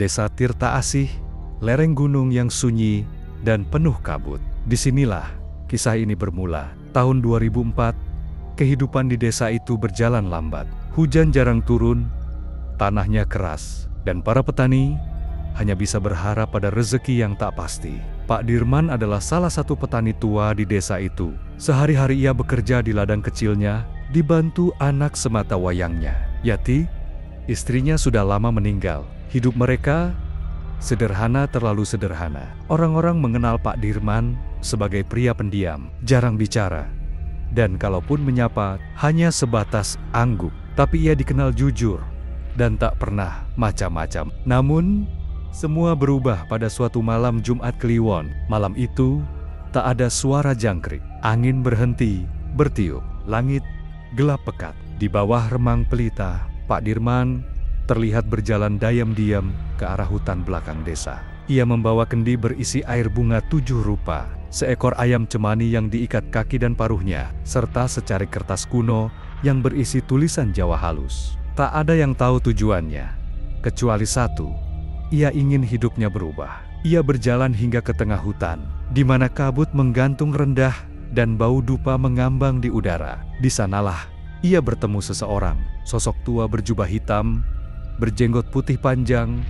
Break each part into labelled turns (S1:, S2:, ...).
S1: Desa Tirta Asih, lereng gunung yang sunyi dan penuh kabut. Disinilah kisah ini bermula. Tahun 2004, kehidupan di desa itu berjalan lambat. Hujan jarang turun, tanahnya keras, dan para petani hanya bisa berharap pada rezeki yang tak pasti. Pak Dirman adalah salah satu petani tua di desa itu. Sehari-hari ia bekerja di ladang kecilnya, dibantu anak semata wayangnya. Yati, istrinya sudah lama meninggal. Hidup mereka sederhana, terlalu sederhana. Orang-orang mengenal Pak Dirman sebagai pria pendiam, jarang bicara, dan kalaupun menyapa hanya sebatas angguk. Tapi ia dikenal jujur dan tak pernah macam-macam. Namun, semua berubah pada suatu malam Jumat Kliwon. Malam itu, tak ada suara jangkrik. Angin berhenti bertiup. Langit gelap pekat. Di bawah remang pelita, Pak Dirman terlihat berjalan diam-diam ke arah hutan belakang desa. Ia membawa kendi berisi air bunga 7 rupa, seekor ayam cemani yang diikat kaki dan paruhnya, serta secari kertas kuno yang berisi tulisan Jawa halus. Tak ada yang tahu tujuannya, kecuali satu. Ia ingin hidupnya berubah. Ia berjalan hingga ke tengah hutan, di mana kabut menggantung rendah dan bau dupa mengambang di udara. Di sanalah ia bertemu seseorang, sosok tua berjubah hitam, berjenggot putih panjang,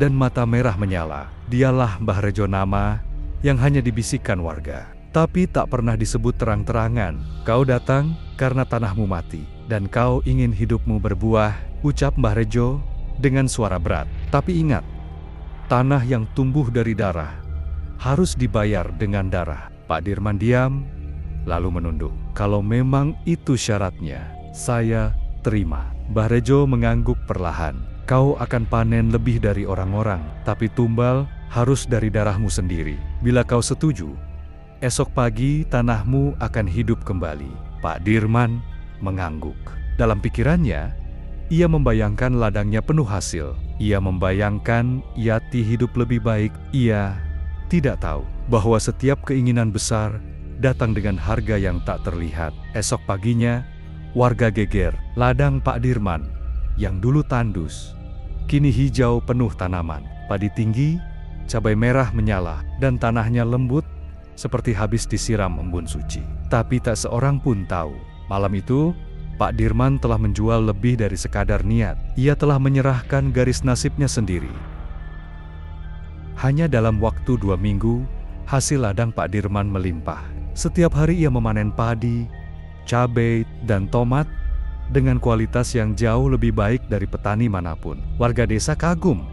S1: dan mata merah menyala. Dialah Mbah Rejo, nama yang hanya dibisikkan warga, tapi tak pernah disebut terang-terangan. Kau datang karena tanahmu mati, dan kau ingin hidupmu berbuah, ucap Mbah Rejo dengan suara berat. Tapi ingat, tanah yang tumbuh dari darah harus dibayar dengan darah. Pak Dirman diam, lalu menunduk. Kalau memang itu syaratnya, saya terima. Mbah Rejo mengangguk perlahan. Kau akan panen lebih dari orang-orang, tapi tumbal harus dari darahmu sendiri. Bila kau setuju, esok pagi tanahmu akan hidup kembali. Pak Dirman mengangguk. Dalam pikirannya, ia membayangkan ladangnya penuh hasil. Ia membayangkan Yati hidup lebih baik. Ia tidak tahu bahwa setiap keinginan besar datang dengan harga yang tak terlihat. Esok paginya, warga geger. Ladang Pak Dirman yang dulu tandus, kini hijau penuh tanaman. Padi tinggi, cabai merah menyala, dan tanahnya lembut seperti habis disiram embun suci. Tapi tak seorang pun tahu, malam itu Pak Dirman telah menjual lebih dari sekadar niat. Ia telah menyerahkan garis nasibnya sendiri. Hanya dalam waktu 2 minggu, hasil ladang Pak Dirman melimpah. Setiap hari ia memanen padi, cabai, dan tomat dengan kualitas yang jauh lebih baik dari petani manapun. Warga desa kagum,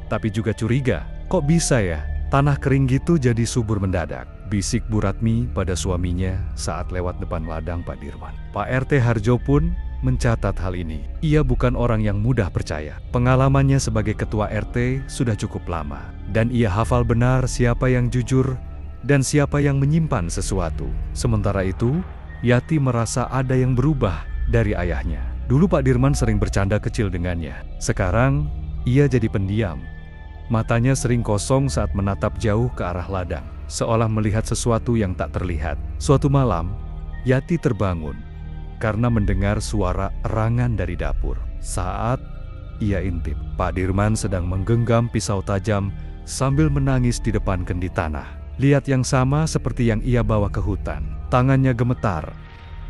S1: tapi juga curiga. Kok bisa ya, tanah kering gitu jadi subur mendadak? Bisik Bu Ratmi pada suaminya saat lewat depan ladang Pak Dirman. Pak RT Harjo pun mencatat hal ini. Ia bukan orang yang mudah percaya. Pengalamannya sebagai ketua RT sudah cukup lama, dan ia hafal benar siapa yang jujur dan siapa yang menyimpan sesuatu. Sementara itu, Yati merasa ada yang berubah dari ayahnya. Dulu Pak Dirman sering bercanda kecil dengannya. Sekarang, ia jadi pendiam. Matanya sering kosong saat menatap jauh ke arah ladang, seolah melihat sesuatu yang tak terlihat. Suatu malam, Yati terbangun karena mendengar suara erangan dari dapur. Saat ia intip, Pak Dirman sedang menggenggam pisau tajam sambil menangis di depan kendi tanah. Lihat yang sama seperti yang ia bawa ke hutan. Tangannya gemetar,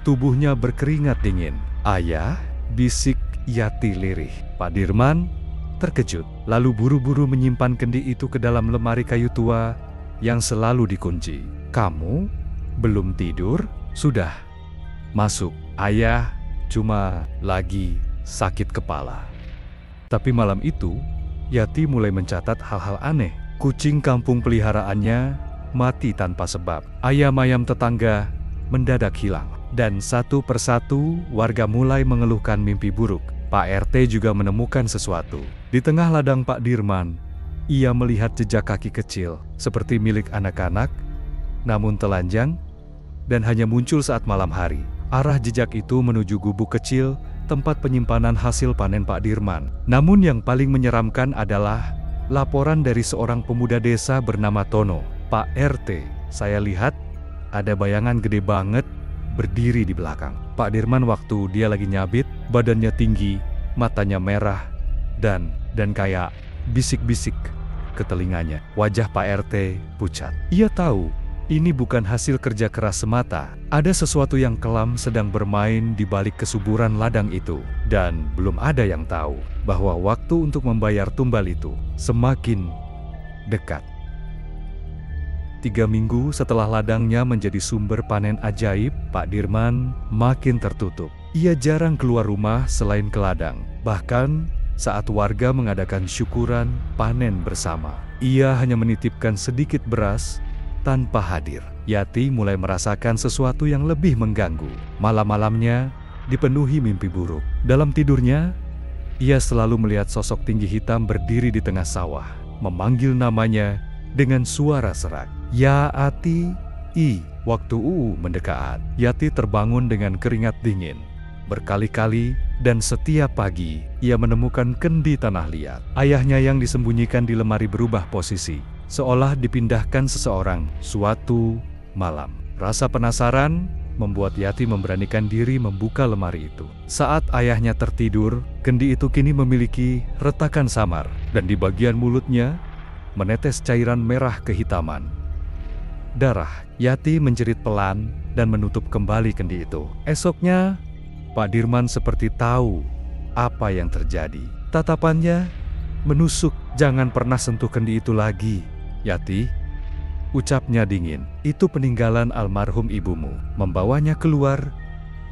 S1: tubuhnya berkeringat dingin. Ayah, bisik Yati lirih. Pak Dirman terkejut, lalu buru-buru menyimpan kendi itu ke dalam lemari kayu tua yang selalu dikunci. Kamu belum tidur? Sudah. Masuk. Ayah cuma lagi sakit kepala. Tapi malam itu, Yati mulai mencatat hal-hal aneh. Kucing kampung peliharaannya mati tanpa sebab. Ayam-ayam tetangga mendadak hilang. Dan satu persatu warga mulai mengeluhkan mimpi buruk. Pak RT juga menemukan sesuatu. Di tengah ladang Pak Dirman, ia melihat jejak kaki kecil, seperti milik anak-anak, namun telanjang, dan hanya muncul saat malam hari. Arah jejak itu menuju gubuk kecil, tempat penyimpanan hasil panen Pak Dirman. Namun yang paling menyeramkan adalah laporan dari seorang pemuda desa bernama Tono. Pak RT, saya lihat ada bayangan gede banget berdiri di belakang. Pak Dirman waktu dia lagi nyabit, badannya tinggi, matanya merah, dan kayak bisik-bisik ke telinganya. Wajah Pak RT pucat. Ia tahu ini bukan hasil kerja keras semata. Ada sesuatu yang kelam sedang bermain di balik kesuburan ladang itu. Dan belum ada yang tahu bahwa waktu untuk membayar tumbal itu semakin dekat. 3 minggu setelah ladangnya menjadi sumber panen ajaib, Pak Dirman makin tertutup. Ia jarang keluar rumah selain ke ladang. Bahkan saat warga mengadakan syukuran panen bersama, ia hanya menitipkan sedikit beras tanpa hadir. Yati mulai merasakan sesuatu yang lebih mengganggu. Malam-malamnya dipenuhi mimpi buruk. Dalam tidurnya, ia selalu melihat sosok tinggi hitam berdiri di tengah sawah, memanggil namanya dengan suara serak. Ya Ati, waktu mendekat. Yati terbangun dengan keringat dingin. Berkali-kali dan setiap pagi, ia menemukan kendi tanah liat. Ayahnya yang disembunyikan di lemari berubah posisi, seolah dipindahkan seseorang. Suatu malam, rasa penasaran membuat Yati memberanikan diri membuka lemari itu. Saat ayahnya tertidur, kendi itu kini memiliki retakan samar, dan di bagian mulutnya menetes cairan merah kehitaman. Darah. Yati menjerit pelan dan menutup kembali kendi itu. Esoknya, Pak Dirman seperti tahu apa yang terjadi. Tatapannya menusuk. Jangan pernah sentuh kendi itu lagi, Yati, ucapnya dingin. Itu peninggalan almarhum ibumu. Membawanya keluar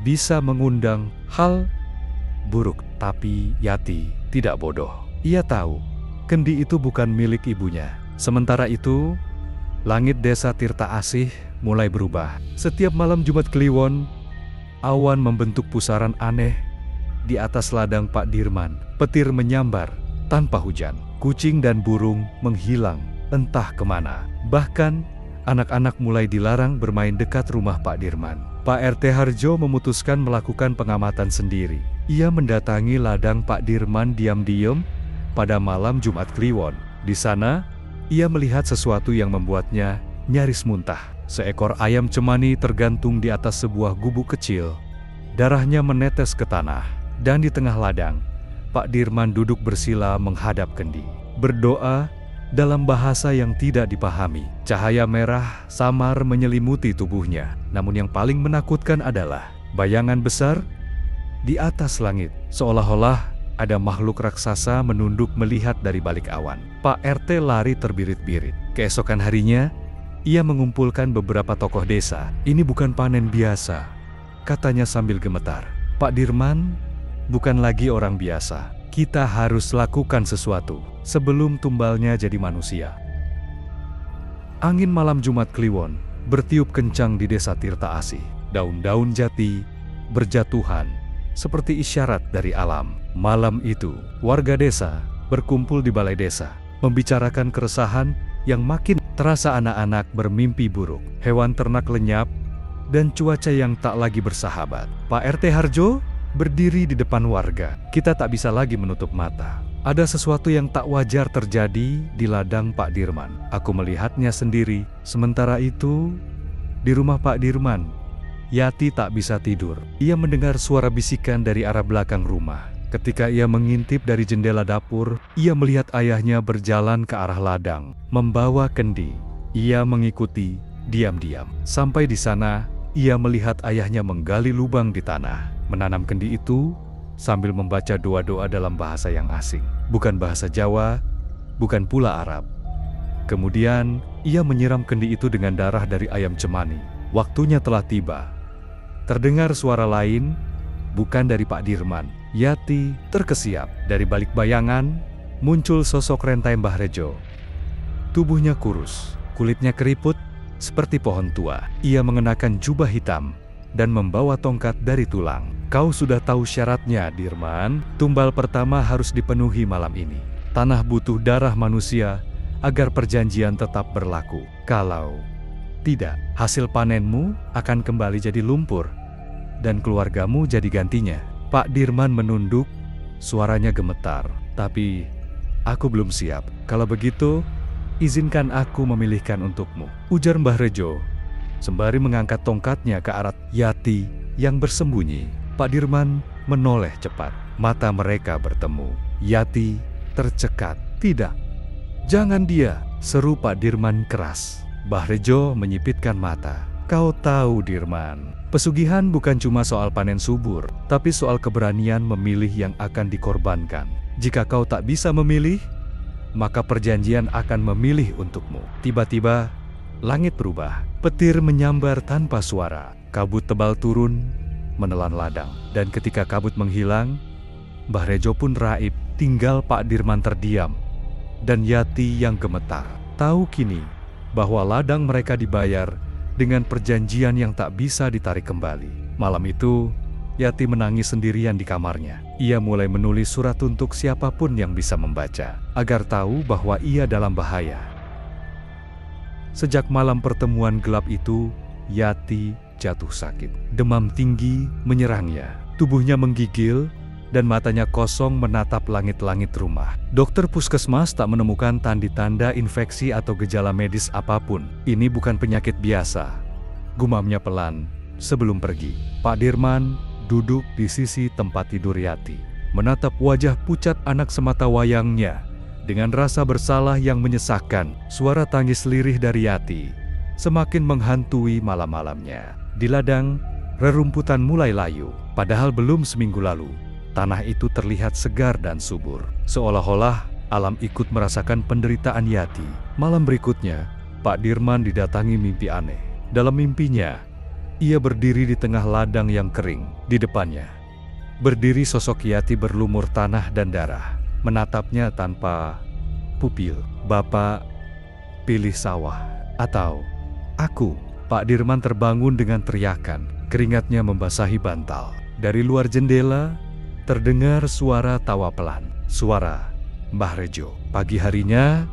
S1: bisa mengundang hal buruk. Tapi Yati tidak bodoh. Ia tahu kendi itu bukan milik ibunya. Sementara itu, langit desa Tirta Asih mulai berubah. Setiap malam Jumat Kliwon, awan membentuk pusaran aneh di atas ladang Pak Dirman. Petir menyambar tanpa hujan. Kucing dan burung menghilang entah kemana. Bahkan, anak-anak mulai dilarang bermain dekat rumah Pak Dirman. Pak RT Harjo memutuskan melakukan pengamatan sendiri. Ia mendatangi ladang Pak Dirman diam-diam pada malam Jumat Kliwon. Di sana, ia melihat sesuatu yang membuatnya nyaris muntah. Seekor ayam cemani tergantung di atas sebuah gubuk kecil. Darahnya menetes ke tanah. Dan di tengah ladang, Pak Dirman duduk bersila menghadap kendi, berdoa dalam bahasa yang tidak dipahami. Cahaya merah samar menyelimuti tubuhnya. Namun yang paling menakutkan adalah bayangan besar di atas langit. Seolah-olah ada makhluk raksasa menunduk melihat dari balik awan. Pak RT lari terbirit-birit. Keesokan harinya, ia mengumpulkan beberapa tokoh desa. Ini bukan panen biasa, katanya sambil gemetar. Pak Dirman bukan lagi orang biasa. Kita harus lakukan sesuatu sebelum tumbalnya jadi manusia. Angin malam Jumat Kliwon bertiup kencang di desa Tirta Asih. Daun-daun jati berjatuhan seperti isyarat dari alam. Malam itu, warga desa berkumpul di balai desa, membicarakan keresahan yang makin terasa. Anak-anak bermimpi buruk, hewan ternak lenyap, dan cuaca yang tak lagi bersahabat. Pak RT Harjo berdiri di depan warga. Kita tak bisa lagi menutup mata. Ada sesuatu yang tak wajar terjadi di ladang Pak Dirman. Aku melihatnya sendiri. Sementara itu, di rumah Pak Dirman, Yati tak bisa tidur. Ia mendengar suara bisikan dari arah belakang rumah. Ketika ia mengintip dari jendela dapur, ia melihat ayahnya berjalan ke arah ladang, membawa kendi. Ia mengikuti diam-diam. Sampai di sana, ia melihat ayahnya menggali lubang di tanah, menanam kendi itu sambil membaca doa-doa dalam bahasa yang asing. Bukan bahasa Jawa, bukan pula Arab. Kemudian, ia menyiram kendi itu dengan darah dari ayam cemani. Waktunya telah tiba. Terdengar suara lain, bukan dari Pak Dirman. Yati terkesiap. Dari balik bayangan, muncul sosok rentai Mbah Rejo. Tubuhnya kurus, kulitnya keriput, seperti pohon tua. Ia mengenakan jubah hitam dan membawa tongkat dari tulang. Kau sudah tahu syaratnya, Dirman. Tumbal pertama harus dipenuhi malam ini. Tanah butuh darah manusia agar perjanjian tetap berlaku. Kalau tidak, hasil panenmu akan kembali jadi lumpur dan keluargamu jadi gantinya. Pak Dirman menunduk, suaranya gemetar. Tapi aku belum siap. Kalau begitu, izinkan aku memilihkan untukmu, ujar Mbah Rejo, sembari mengangkat tongkatnya ke arah Yati yang bersembunyi. Pak Dirman menoleh cepat. Mata mereka bertemu. Yati tercekat. Tidak, jangan dia, seru Pak Dirman keras. Mbah Rejo menyipitkan mata. Kau tahu Dirman, pesugihan bukan cuma soal panen subur, tapi soal keberanian memilih yang akan dikorbankan. Jika kau tak bisa memilih, maka perjanjian akan memilih untukmu. Tiba-tiba, langit berubah. Petir menyambar tanpa suara. Kabut tebal turun, menelan ladang. Dan ketika kabut menghilang, Mbah Rejo pun raib. Tinggal Pak Dirman terdiam. Dan Yati yang gemetar. Tahu kini bahwa ladang mereka dibayar dengan perjanjian yang tak bisa ditarik kembali. Malam itu, Yati menangis sendirian di kamarnya. Ia mulai menulis surat untuk siapapun yang bisa membaca, agar tahu bahwa ia dalam bahaya. Sejak malam pertemuan gelap itu, Yati jatuh sakit. Demam tinggi menyerangnya. Tubuhnya menggigil, dan matanya kosong menatap langit-langit rumah. Dokter puskesmas tak menemukan tanda-tanda infeksi atau gejala medis apapun. Ini bukan penyakit biasa, gumamnya pelan sebelum pergi. Pak Dirman duduk di sisi tempat tidur Yati, menatap wajah pucat anak sematawayangnya dengan rasa bersalah yang menyesakkan. Suara tangis lirih dari Yati semakin menghantui malam-malamnya. Di ladang, rerumputan mulai layu. Padahal belum seminggu lalu, tanah itu terlihat segar dan subur. Seolah-olah alam ikut merasakan penderitaan Yati. Malam berikutnya, Pak Dirman didatangi mimpi aneh. Dalam mimpinya, ia berdiri di tengah ladang yang kering. Di depannya, berdiri sosok Yati berlumur tanah dan darah. Menatapnya tanpa pupil. Bapak, pilih sawah. Atau, aku. Pak Dirman terbangun dengan teriakan. Keringatnya membasahi bantal. Dari luar jendela, terdengar suara tawa pelan. Suara Mbah Rejo. Pagi harinya,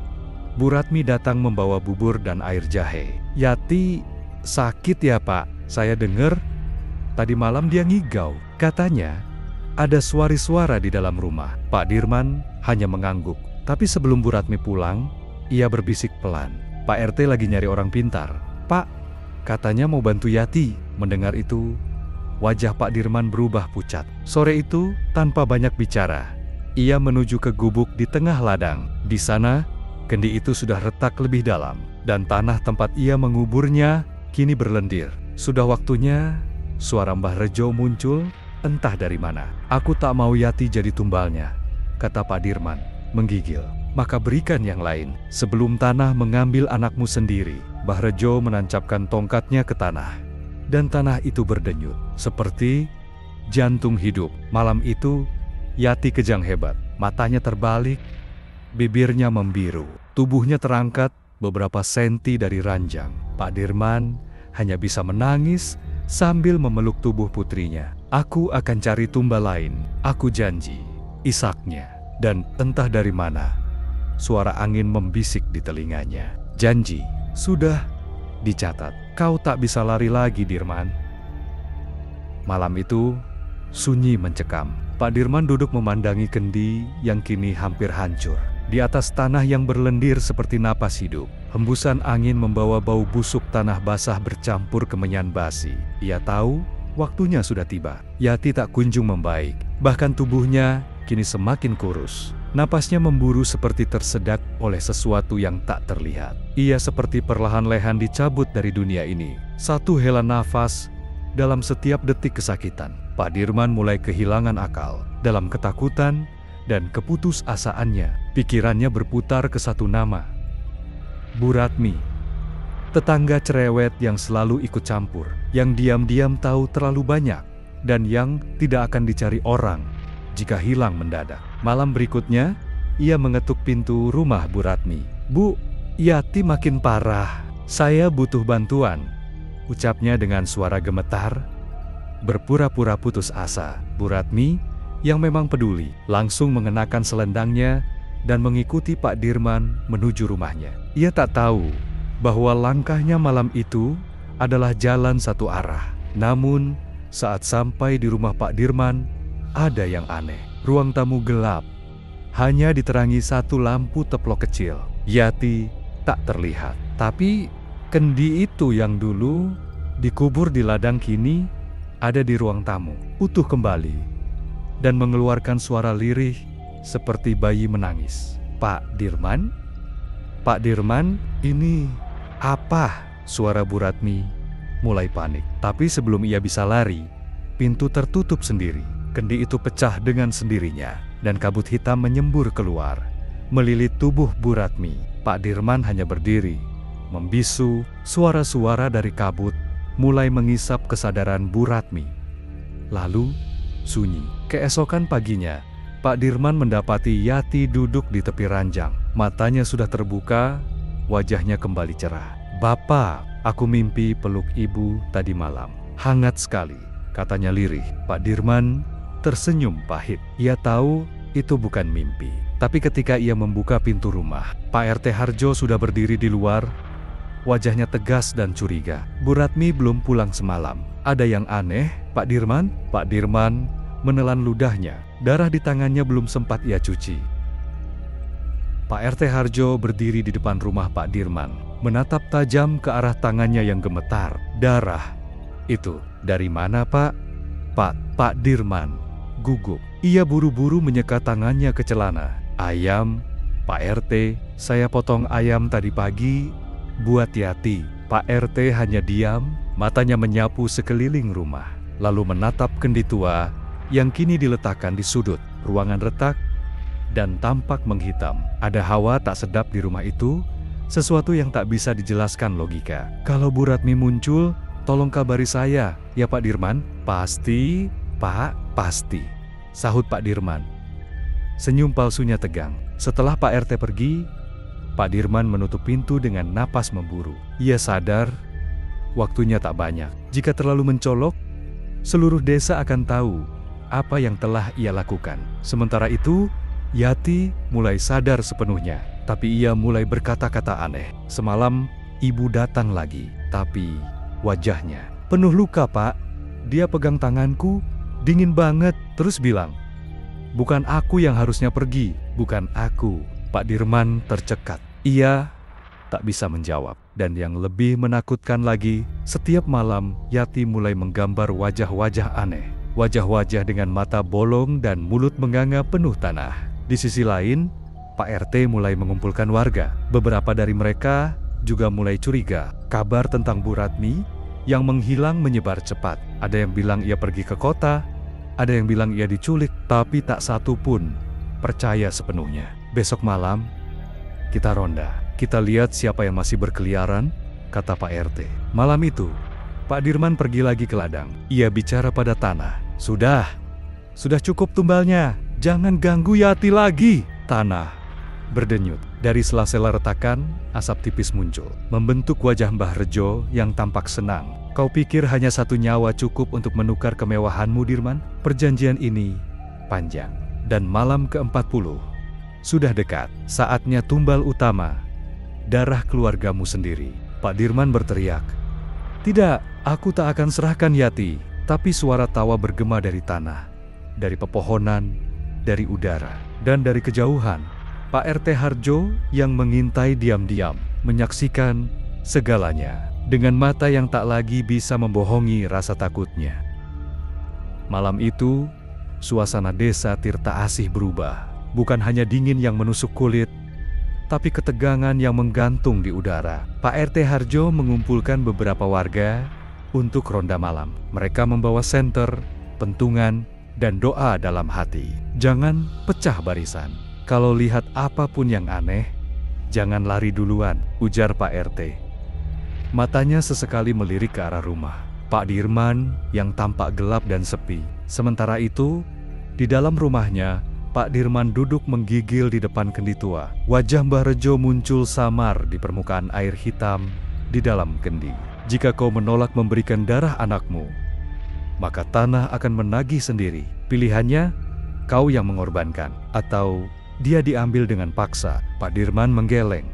S1: Bu Ratmi datang membawa bubur dan air jahe. Yati sakit ya Pak? Saya dengar tadi malam dia ngigau. Katanya ada suara di dalam rumah. Pak Dirman hanya mengangguk. Tapi sebelum Bu Ratmi pulang, ia berbisik pelan. Pak RT lagi nyari orang pintar. Pak, katanya mau bantu Yati. Mendengar itu, wajah Pak Dirman berubah pucat. Sore itu, tanpa banyak bicara, ia menuju ke gubuk di tengah ladang. Di sana, kendi itu sudah retak lebih dalam, dan tanah tempat ia menguburnya kini berlendir. Sudah waktunya, suara Mbah Rejo muncul, entah dari mana. Aku tak mau Yati jadi tumbalnya, kata Pak Dirman, menggigil. Maka berikan yang lain, sebelum tanah mengambil anakmu sendiri. Mbah Rejo menancapkan tongkatnya ke tanah, dan tanah itu berdenyut, seperti jantung hidup. Malam itu, Yati kejang hebat. Matanya terbalik, bibirnya membiru, tubuhnya terangkat beberapa senti dari ranjang. Pak Dirman hanya bisa menangis sambil memeluk tubuh putrinya. Aku akan cari tumbal lain, aku janji, isaknya. Dan entah dari mana, suara angin membisik di telinganya. Janji, sudah dicatat. Kau tak bisa lari lagi, Dirman. Malam itu, sunyi mencekam. Pak Dirman duduk memandangi kendi yang kini hampir hancur. Di atas tanah yang berlendir seperti napas hidup, hembusan angin membawa bau busuk tanah basah bercampur kemenyan basi. Ia tahu waktunya sudah tiba. Yati tak kunjung membaik. Bahkan tubuhnya kini semakin kurus. Napasnya memburu seperti tersedak oleh sesuatu yang tak terlihat. Ia seperti perlahan-lahan dicabut dari dunia ini. Satu hela nafas dalam setiap detik kesakitan. Pak Dirman mulai kehilangan akal. Dalam ketakutan dan keputusasaannya, pikirannya berputar ke satu nama. Bu Ratmi. Tetangga cerewet yang selalu ikut campur, yang diam-diam tahu terlalu banyak, dan yang tidak akan dicari orang jika hilang mendadak. Malam berikutnya, ia mengetuk pintu rumah Bu Ratmi. Bu, Yati makin parah. Saya butuh bantuan, ucapnya dengan suara gemetar, berpura-pura putus asa. Bu Ratmi, yang memang peduli, langsung mengenakan selendangnya dan mengikuti Pak Dirman menuju rumahnya. Ia tak tahu bahwa langkahnya malam itu adalah jalan satu arah. Namun, saat sampai di rumah Pak Dirman, ada yang aneh. Ruang tamu gelap, hanya diterangi satu lampu teplok kecil. Yati tak terlihat. Tapi kendi itu yang dulu dikubur di ladang kini ada di ruang tamu, utuh kembali, dan mengeluarkan suara lirih seperti bayi menangis. Pak Dirman? Pak Dirman, ini apa?" Suara Bu Ratmi mulai panik. Tapi sebelum ia bisa lari, pintu tertutup sendiri. Kendi itu pecah dengan sendirinya, dan kabut hitam menyembur keluar, melilit tubuh Bu Ratmi. Pak Dirman hanya berdiri, membisu. Suara-suara dari kabut mulai mengisap kesadaran Bu Ratmi. Lalu, sunyi. Keesokan paginya, Pak Dirman mendapati Yati duduk di tepi ranjang. Matanya sudah terbuka, wajahnya kembali cerah. "Bapak, aku mimpi peluk ibu tadi malam. Hangat sekali," katanya lirih. Pak Dirman tersenyum pahit. Ia tahu itu bukan mimpi. Tapi ketika ia membuka pintu rumah, Pak RT Harjo sudah berdiri di luar. Wajahnya tegas dan curiga. "Bu Ratmi belum pulang semalam. Ada yang aneh, Pak Dirman?" Pak Dirman menelan ludahnya. Darah di tangannya belum sempat ia cuci. Pak RT Harjo berdiri di depan rumah Pak Dirman, menatap tajam ke arah tangannya yang gemetar. "Darah itu dari mana, Pak?" Pak Dirman gugup. Ia buru-buru menyeka tangannya ke celana. "Ayam, Pak RT, saya potong ayam tadi pagi buat Yati." Pak RT hanya diam, matanya menyapu sekeliling rumah, lalu menatap kendi tua yang kini diletakkan di sudut. Ruangan retak dan tampak menghitam. Ada hawa tak sedap di rumah itu, sesuatu yang tak bisa dijelaskan logika. "Kalau Bu Ratmi muncul, tolong kabari saya, ya Pak Dirman." "Pasti, Pak, pasti," sahut Pak Dirman. Senyum palsunya tegang. Setelah Pak RT pergi, Pak Dirman menutup pintu dengan napas memburu. Ia sadar waktunya tak banyak. Jika terlalu mencolok, seluruh desa akan tahu apa yang telah ia lakukan. Sementara itu, Yati mulai sadar sepenuhnya, tapi ia mulai berkata-kata aneh. "Semalam ibu datang lagi, tapi wajahnya penuh luka, Pak. Dia pegang tanganku, dingin banget, terus bilang, 'Bukan aku yang harusnya pergi, bukan aku.'" Pak Dirman tercekat. Ia tak bisa menjawab. Dan yang lebih menakutkan lagi, setiap malam Yati mulai menggambar wajah-wajah aneh. Wajah-wajah dengan mata bolong dan mulut menganga penuh tanah. Di sisi lain, Pak RT mulai mengumpulkan warga. Beberapa dari mereka juga mulai curiga. Kabar tentang Bu Ratmi yang menghilang menyebar cepat. Ada yang bilang ia pergi ke kota, ada yang bilang ia diculik, tapi tak satu pun percaya sepenuhnya. "Besok malam, kita ronda. Kita lihat siapa yang masih berkeliaran," kata Pak RT. Malam itu, Pak Dirman pergi lagi ke ladang. Ia bicara pada tanah. Sudah cukup tumbalnya. Jangan ganggu Yati lagi." Tanah berdenyut. Dari sela-sela retakan, asap tipis muncul, membentuk wajah Mbah Rejo yang tampak senang. "Kau pikir hanya satu nyawa cukup untuk menukar kemewahanmu, Dirman? Perjanjian ini panjang, dan malam ke-40 sudah dekat. Saatnya tumbal utama, darah keluargamu sendiri." Pak Dirman berteriak, "Tidak, aku tak akan serahkan Yati." Tapi suara tawa bergema dari tanah, dari pepohonan, dari udara, dan dari kejauhan. Pak RT Harjo yang mengintai diam-diam, menyaksikan segalanya dengan mata yang tak lagi bisa membohongi rasa takutnya. Malam itu, suasana desa Tirta Asih berubah. Bukan hanya dingin yang menusuk kulit, tapi ketegangan yang menggantung di udara. Pak RT Harjo mengumpulkan beberapa warga untuk ronda malam. Mereka membawa senter, pentungan, dan doa dalam hati. "Jangan pecah barisan. Kalau lihat apapun yang aneh, jangan lari duluan," ujar Pak RT. Matanya sesekali melirik ke arah rumah Pak Dirman yang tampak gelap dan sepi. Sementara itu, di dalam rumahnya, Pak Dirman duduk menggigil di depan kendi tua. Wajah Mbah Rejo muncul samar di permukaan air hitam di dalam kendi. "Jika kau menolak memberikan darah anakmu, maka tanah akan menagih sendiri. Pilihannya, kau yang mengorbankan, atau dia diambil dengan paksa." Pak Dirman menggeleng,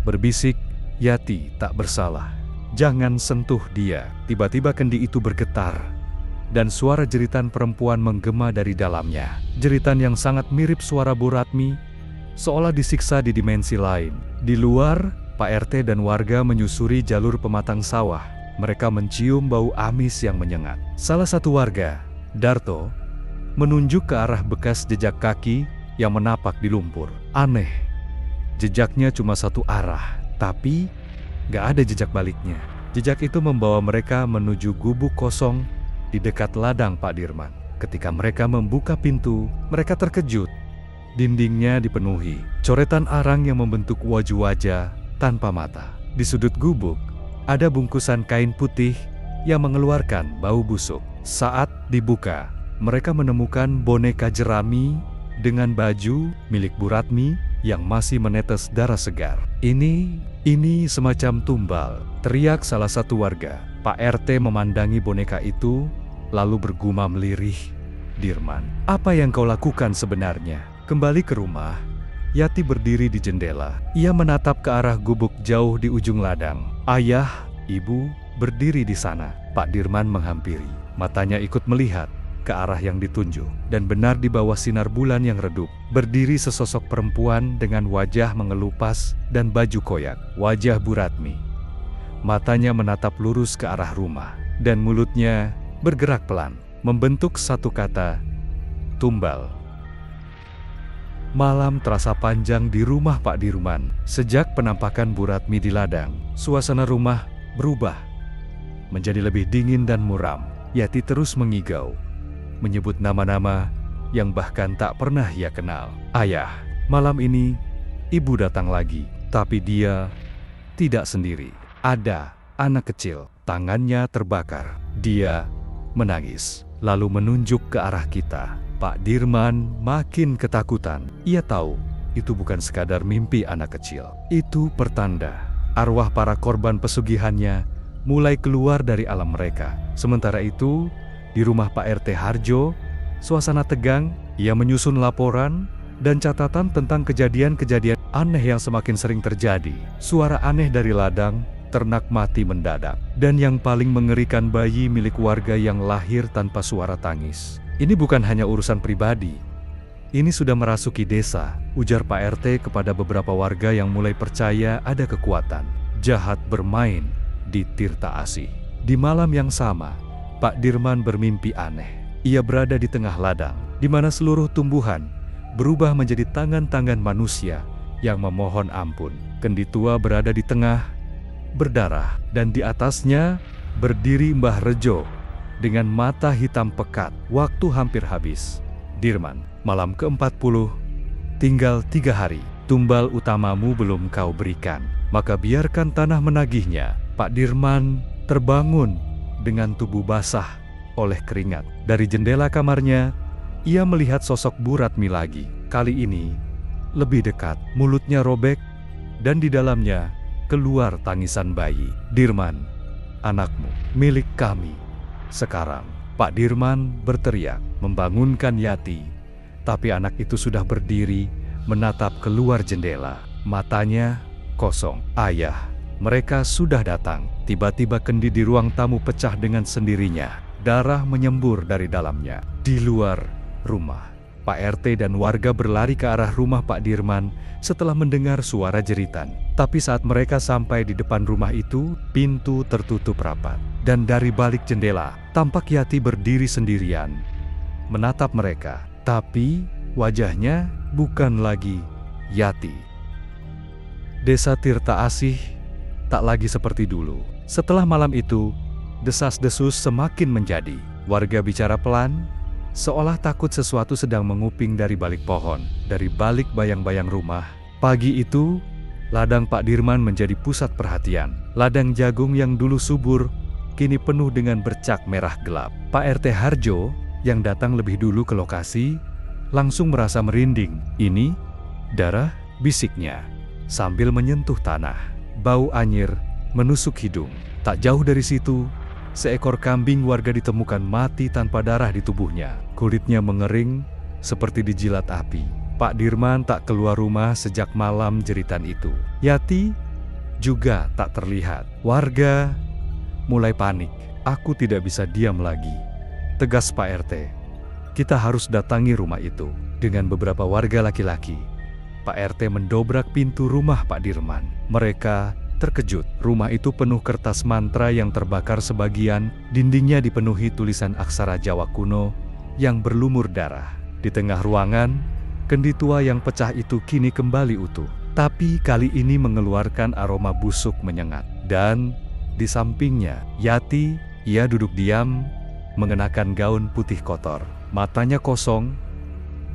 S1: berbisik, "Yati tak bersalah. Jangan sentuh dia." Tiba-tiba kendi itu bergetar, dan suara jeritan perempuan menggema dari dalamnya. Jeritan yang sangat mirip suara Bu Ratmi, seolah disiksa di dimensi lain. Di luar, Pak RT dan warga menyusuri jalur pematang sawah. Mereka mencium bau amis yang menyengat. Salah satu warga, Darto, menunjuk ke arah bekas jejak kaki yang menapak di lumpur. "Aneh, Jejaknya cuma satu arah, tapi gak ada jejak baliknya. Jejak itu membawa mereka menuju gubuk kosong di dekat ladang Pak Dirman. Ketika mereka membuka pintu, mereka terkejut. Dindingnya dipenuhi coretan arang yang membentuk wajah-wajah tanpa mata. Di sudut gubuk, ada bungkusan kain putih yang mengeluarkan bau busuk. Saat dibuka, mereka menemukan boneka jerami dengan baju milik Bu Ratmi yang masih menetes darah segar. Ini semacam tumbal, teriak salah satu warga. Pak RT memandangi boneka itu, lalu bergumam lirih. Dirman, apa yang kau lakukan sebenarnya? Kembali ke rumah, Yati berdiri di jendela. Ia menatap ke arah gubuk jauh di ujung ladang. Ayah, ibu, berdiri di sana. Pak Dirman menghampiri. Matanya ikut melihat ke arah yang ditunjuk. Dan benar di bawah sinar bulan yang redup, berdiri sesosok perempuan dengan wajah mengelupas dan baju koyak. Wajah Bu Ratmi. Matanya menatap lurus ke arah rumah. Dan mulutnya bergerak pelan, membentuk satu kata, tumbal. Malam terasa panjang di rumah Pak Dirman. Sejak penampakan Bu Ratmi di ladang, suasana rumah berubah menjadi lebih dingin dan muram. Yati terus mengigau, menyebut nama-nama yang bahkan tak pernah ia kenal. Ayah, malam ini ibu datang lagi, tapi dia tidak sendiri. Ada anak kecil, tangannya terbakar. Dia menangis, lalu menunjuk ke arah kita. Pak Dirman makin ketakutan. Ia tahu itu bukan sekadar mimpi anak kecil. Itu pertanda arwah para korban pesugihannya mulai keluar dari alam mereka. Sementara itu, di rumah Pak RT Harjo, suasana tegang. Ia menyusun laporan dan catatan tentang kejadian-kejadian aneh yang semakin sering terjadi. Suara aneh dari ladang, ternak mati mendadak, dan yang paling mengerikan, bayi milik warga yang lahir tanpa suara tangis. Ini bukan hanya urusan pribadi. Ini sudah merasuki desa, ujar Pak RT kepada beberapa warga yang mulai percaya ada kekuatan jahat bermain di Tirta Asih. Di malam yang sama, Pak Dirman bermimpi aneh. Ia berada di tengah ladang, di mana seluruh tumbuhan berubah menjadi tangan-tangan manusia yang memohon ampun. Kendi tua berada di tengah, berdarah, dan di atasnya berdiri Mbah Rejo dengan mata hitam pekat. Waktu hampir habis. Dirman, malam ke-40, tinggal 3 hari. Tumbal utamamu belum kau berikan, maka biarkan tanah menagihnya. Pak Dirman terbangun dengan tubuh basah oleh keringat. Dari jendela kamarnya, ia melihat sosok Bu Ratmi lagi. Kali ini lebih dekat, mulutnya robek, dan di dalamnya keluar tangisan bayi. Dirman, anakmu, milik kami. Sekarang, Pak Dirman berteriak, membangunkan Yati. Tapi anak itu sudah berdiri, menatap keluar jendela. Matanya kosong. Ayah, mereka sudah datang. Tiba-tiba kendi di ruang tamu pecah dengan sendirinya. Darah menyembur dari dalamnya. Di luar rumah, Pak RT dan warga berlari ke arah rumah Pak Dirman setelah mendengar suara jeritan. Tapi saat mereka sampai di depan rumah itu, pintu tertutup rapat. Dan dari balik jendela, tampak Yati berdiri sendirian, menatap mereka. Tapi wajahnya bukan lagi Yati. Desa Tirta Asih tak lagi seperti dulu. Setelah malam itu, desas-desus semakin menjadi. Warga bicara pelan, seolah takut sesuatu sedang menguping dari balik pohon, dari balik bayang-bayang rumah. Pagi itu, ladang Pak Dirman menjadi pusat perhatian. Ladang jagung yang dulu subur, kini penuh dengan bercak merah gelap. Pak RT Harjo, yang datang lebih dulu ke lokasi, langsung merasa merinding. Ini darah, bisiknya, sambil menyentuh tanah. Bau anyir menusuk hidung. Tak jauh dari situ, seekor kambing warga ditemukan mati tanpa darah di tubuhnya. Kulitnya mengering seperti dijilat api. Pak Dirman tak keluar rumah sejak malam jeritan itu. Yati juga tak terlihat. Warga mulai panik. Aku tidak bisa diam lagi, tegas Pak RT. Kita harus datangi rumah itu. Dengan beberapa warga laki-laki, Pak RT mendobrak pintu rumah Pak Dirman. Mereka terkejut. Rumah itu penuh kertas mantra yang terbakar sebagian. Dindingnya dipenuhi tulisan aksara Jawa kuno yang berlumur darah. Di tengah ruangan, kendi tua yang pecah itu kini kembali utuh. tapi kali ini mengeluarkan aroma busuk menyengat. Dan di sampingnya, Yati, ia duduk diam, mengenakan gaun putih kotor. Matanya kosong,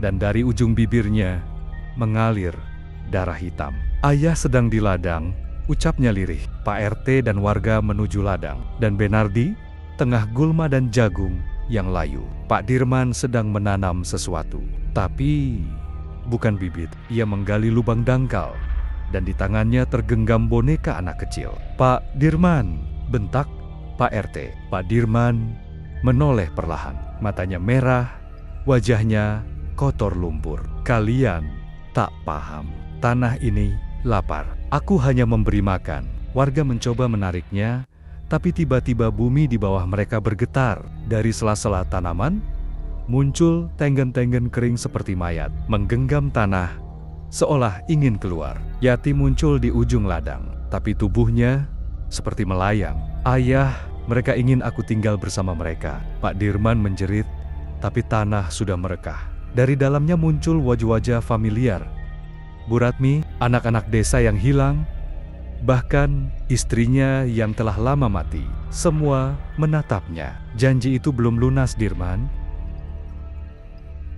S1: dan dari ujung bibirnya mengalir darah hitam. Ayah sedang di ladang, ucapnya lirih. Pak RT dan warga menuju ladang, dan Benardi tengah gulma dan jagung yang layu. Pak Dirman sedang menanam sesuatu, tapi bukan bibit. Ia menggali lubang dangkal, dan di tangannya tergenggam boneka anak kecil. "Pak Dirman," bentak Pak RT. Pak Dirman menoleh perlahan. Matanya merah, wajahnya kotor lumpur. "Kalian tak paham. Tanah ini lapar. Aku hanya memberi makan." Warga mencoba menariknya, tapi tiba-tiba bumi di bawah mereka bergetar. Dari sela-sela tanaman, muncul tenggen-tenggen kering seperti mayat, menggenggam tanah, seolah ingin keluar. Yati muncul di ujung ladang, tapi tubuhnya seperti melayang. "Ayah, mereka ingin aku tinggal bersama mereka." Pak Dirman menjerit, tapi tanah sudah merekah. Dari dalamnya muncul wajah-wajah familiar. Bu Ratmi, anak-anak desa yang hilang, bahkan istrinya yang telah lama mati. Semua menatapnya. "Janji itu belum lunas, Dirman."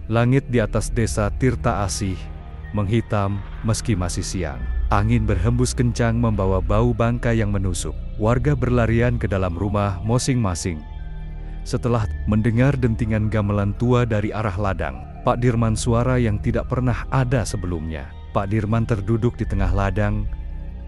S1: Langit di atas desa Tirta Asih menghitam meski masih siang. Angin berhembus kencang membawa bau bangkai yang menusuk. Warga berlarian ke dalam rumah masing-masing. Setelah mendengar dentingan gamelan tua dari arah ladang, Pak Dirman, suara yang tidak pernah ada sebelumnya. Pak Dirman terduduk di tengah ladang,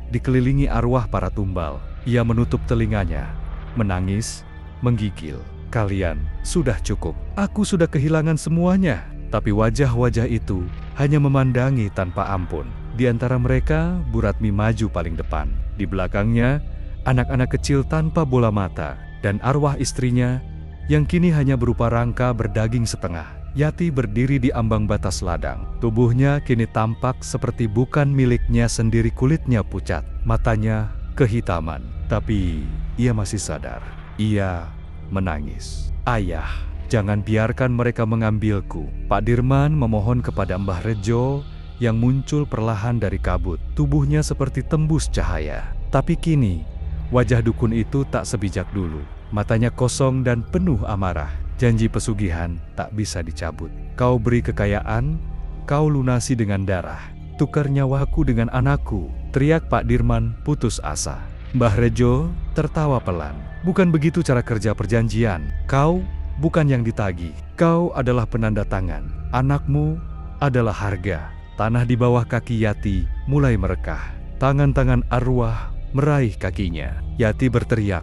S1: dikelilingi arwah para tumbal. Ia menutup telinganya, menangis, menggigil. "Kalian sudah cukup. Aku sudah kehilangan semuanya." Tapi wajah-wajah itu hanya memandangi tanpa ampun. Di antara mereka, Bu Ratmi maju paling depan. Di belakangnya, anak-anak kecil tanpa bola mata, dan arwah istrinya yang kini hanya berupa rangka berdaging setengah. Yati berdiri di ambang batas ladang. Tubuhnya kini tampak seperti bukan miliknya sendiri. Kulitnya pucat, matanya kehitaman. Tapi ia masih sadar. Ia menangis. "Ayah, jangan biarkan mereka mengambilku." Pak Dirman memohon kepada Mbah Rejo yang muncul perlahan dari kabut. Tubuhnya seperti tembus cahaya. Tapi kini, wajah dukun itu tak sebijak dulu. Matanya kosong dan penuh amarah. "Janji pesugihan tak bisa dicabut. Kau beri kekayaan, kau lunasi dengan darah. Tukar nyawaku dengan anakku," teriak Pak Dirman putus asa. Mbah Rejo tertawa pelan. "Bukan begitu cara kerja perjanjian. Kau bukan yang ditagih. Kau adalah penanda tangan. Anakmu adalah harga." Tanah di bawah kaki Yati mulai merekah. Tangan-tangan arwah meraih kakinya. Yati berteriak,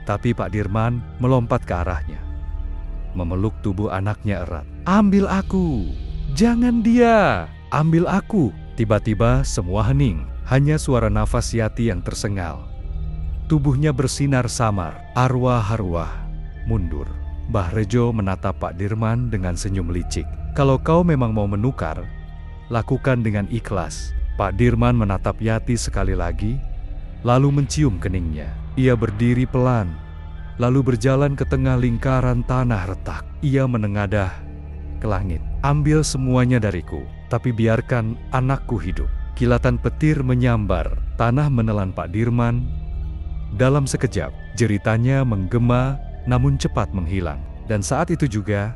S1: tapi Pak Dirman melompat ke arahnya, memeluk tubuh anaknya erat. "Ambil aku! Jangan dia! Ambil aku!" Tiba-tiba semua hening. Hanya suara nafas Yati yang tersengal. Tubuhnya bersinar samar. Arwah-arwah mundur. Mbah Rejo menatap Pak Dirman dengan senyum licik. "Kalau kau memang mau menukar, lakukan dengan ikhlas." Pak Dirman menatap Yati sekali lagi, lalu mencium keningnya. Ia berdiri pelan, lalu berjalan ke tengah lingkaran tanah retak. Ia menengadah ke langit. "Ambil semuanya dariku, tapi biarkan anakku hidup." Kilatan petir menyambar, tanah menelan Pak Dirman. Dalam sekejap, jeritannya menggema namun cepat menghilang. Dan saat itu juga,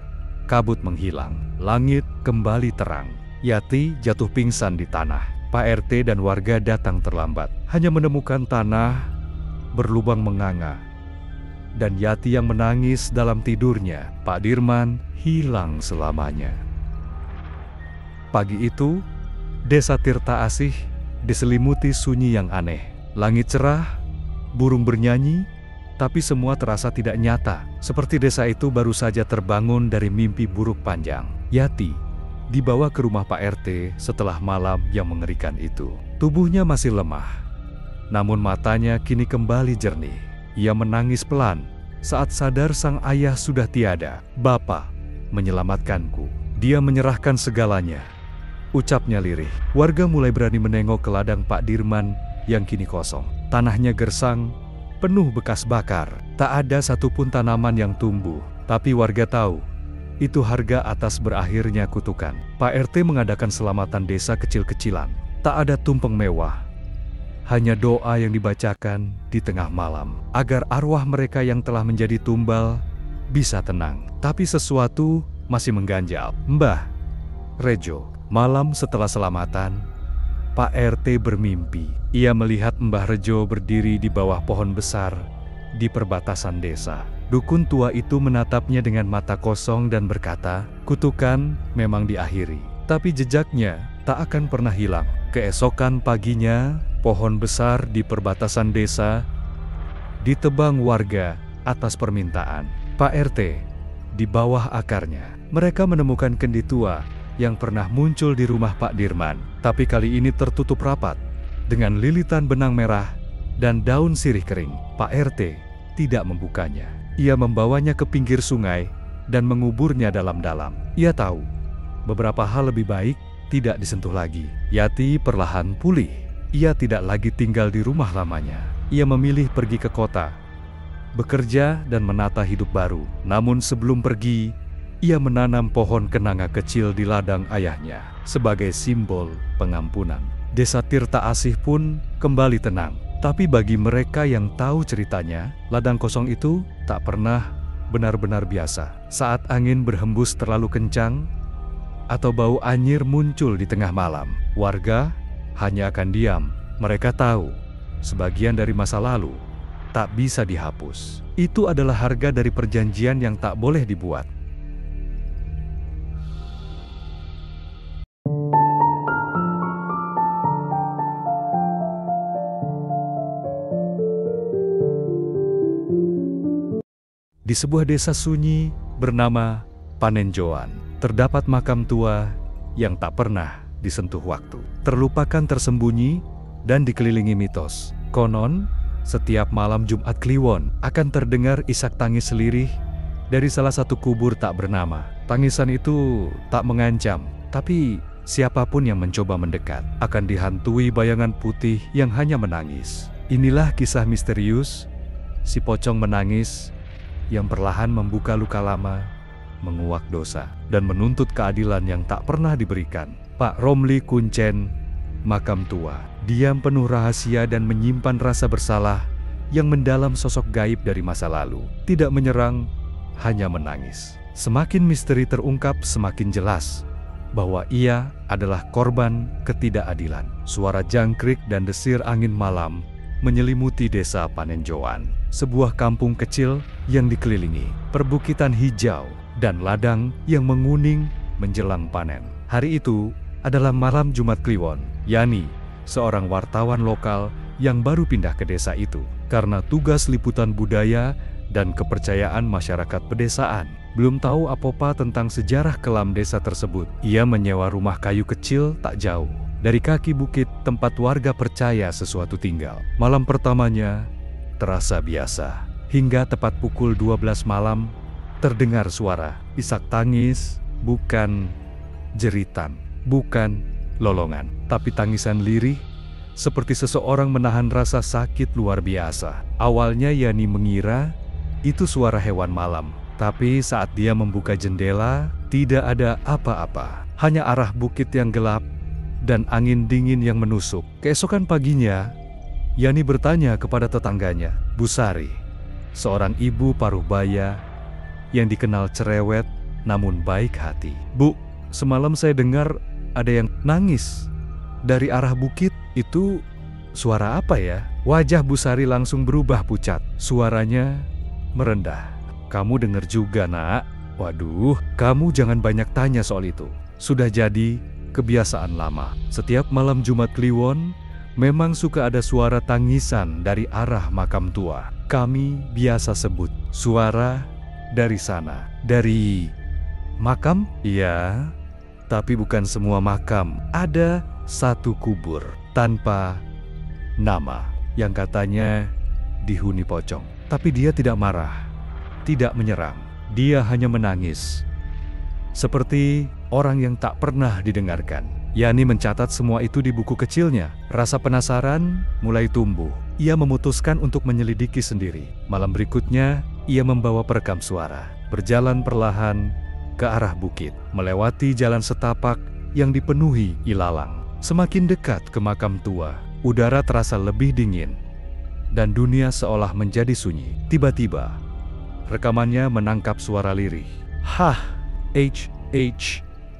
S1: kabut menghilang. Langit kembali terang. Yati jatuh pingsan di tanah. Pak RT dan warga datang terlambat. Hanya menemukan tanah berlubang menganga. Dan Yati yang menangis dalam tidurnya. Pak Dirman hilang selamanya. Pagi itu, desa Tirta Asih diselimuti sunyi yang aneh. Langit cerah, burung bernyanyi, tapi semua terasa tidak nyata. Seperti desa itu baru saja terbangun dari mimpi buruk panjang. Yati dibawa ke rumah Pak RT setelah malam yang mengerikan itu. Tubuhnya masih lemah, namun matanya kini kembali jernih. Ia menangis pelan saat sadar sang ayah sudah tiada. "Bapa menyelamatkanku. Dia menyerahkan segalanya," ucapnya lirih. Warga mulai berani menengok ke ladang Pak Dirman yang kini kosong. Tanahnya gersang, penuh bekas bakar. Tak ada satupun tanaman yang tumbuh. Tapi warga tahu, itu harga atas berakhirnya kutukan. Pak RT mengadakan selamatan desa kecil-kecilan. Tak ada tumpeng mewah, hanya doa yang dibacakan di tengah malam, agar arwah mereka yang telah menjadi tumbal bisa tenang. Tapi sesuatu masih mengganjal. Mbah Rejo, malam setelah selamatan, Pak RT bermimpi. Ia melihat Mbah Rejo berdiri di bawah pohon besar di perbatasan desa. Dukun tua itu menatapnya dengan mata kosong dan berkata, kutukan memang diakhiri, tapi jejaknya tak akan pernah hilang. Keesokan paginya, pohon besar di perbatasan desa ditebang warga atas permintaan Pak RT. Di bawah akarnya, mereka menemukan kendi tua yang pernah muncul di rumah Pak Dirman, tapi kali ini tertutup rapat dengan lilitan benang merah dan daun sirih kering. Pak RT tidak membukanya. Ia membawanya ke pinggir sungai dan menguburnya dalam-dalam. Ia tahu beberapa hal lebih baik tidak disentuh lagi. Yati perlahan pulih. Ia tidak lagi tinggal di rumah lamanya. Ia memilih pergi ke kota, bekerja dan menata hidup baru. Namun sebelum pergi, ia menanam pohon kenanga kecil di ladang ayahnya sebagai simbol pengampunan. Desa Tirta Asih pun kembali tenang. Tapi bagi mereka yang tahu ceritanya, ladang kosong itu tak pernah benar-benar biasa. Saat angin berhembus terlalu kencang atau bau anyir muncul di tengah malam, warga hanya akan diam. Mereka tahu sebagian dari masa lalu tak bisa dihapus. Itu adalah harga dari perjanjian yang tak boleh dibuat. Di sebuah desa sunyi bernama Panenjoan, terdapat makam tua yang tak pernah disentuh waktu. Terlupakan, tersembunyi, dan dikelilingi mitos. Konon, setiap malam Jumat Kliwon akan terdengar isak tangis lirih dari salah satu kubur tak bernama. Tangisan itu tak mengancam, tapi siapapun yang mencoba mendekat akan dihantui bayangan putih yang hanya menangis. Inilah kisah misterius si pocong menangis yang perlahan membuka luka lama, menguak dosa, dan menuntut keadilan yang tak pernah diberikan. Pak Romli Kuncen, makam tua, diam penuh rahasia dan menyimpan rasa bersalah yang mendalam. Sosok gaib dari masa lalu tidak menyerang, hanya menangis. Semakin misteri terungkap, semakin jelas bahwa ia adalah korban ketidakadilan. Suara jangkrik dan desir angin malam menyelimuti desa Panenjoan, sebuah kampung kecil yang dikelilingi perbukitan hijau dan ladang yang menguning menjelang panen. Hari itu adalah malam Jumat Kliwon. Yani, seorang wartawan lokal yang baru pindah ke desa itu karena tugas liputan budaya dan kepercayaan masyarakat pedesaan. Belum tahu apa-apa tentang sejarah kelam desa tersebut. Ia menyewa rumah kayu kecil tak jauh dari kaki bukit tempat warga percaya sesuatu tinggal. Malam pertamanya terasa biasa, hingga tepat pukul 12 malam terdengar suara isak tangis, bukan jeritan, bukan lolongan, tapi tangisan lirih seperti seseorang menahan rasa sakit luar biasa. Awalnya Yani mengira itu suara hewan malam, tapi saat dia membuka jendela, tidak ada apa-apa, hanya arah bukit yang gelap dan angin dingin yang menusuk. Keesokan paginya, Yani bertanya kepada tetangganya, Bu Sari, seorang ibu paruh baya yang dikenal cerewet namun baik hati. Bu, semalam saya dengar ada yang nangis dari arah bukit. Itu suara apa ya? Wajah Bu Sari langsung berubah pucat. Suaranya merendah. Kamu dengar juga, Nak? Waduh, kamu jangan banyak tanya soal itu. Sudah jadi kebiasaan lama. Setiap malam Jumat Kliwon, memang suka ada suara tangisan dari arah makam tua. Kami biasa sebut suara dari sana. Dari makam? Iya, tapi bukan semua makam. Ada satu kubur tanpa nama yang katanya dihuni pocong. Tapi dia tidak marah, tidak menyerang. Dia hanya menangis, seperti orang yang tak pernah didengarkan. Yani mencatat semua itu di buku kecilnya. Rasa penasaran mulai tumbuh. Ia memutuskan untuk menyelidiki sendiri. Malam berikutnya, ia membawa perekam suara, berjalan perlahan ke arah bukit, melewati jalan setapak yang dipenuhi ilalang. Semakin dekat ke makam tua, udara terasa lebih dingin, dan dunia seolah menjadi sunyi. Tiba-tiba, rekamannya menangkap suara lirih. Hah,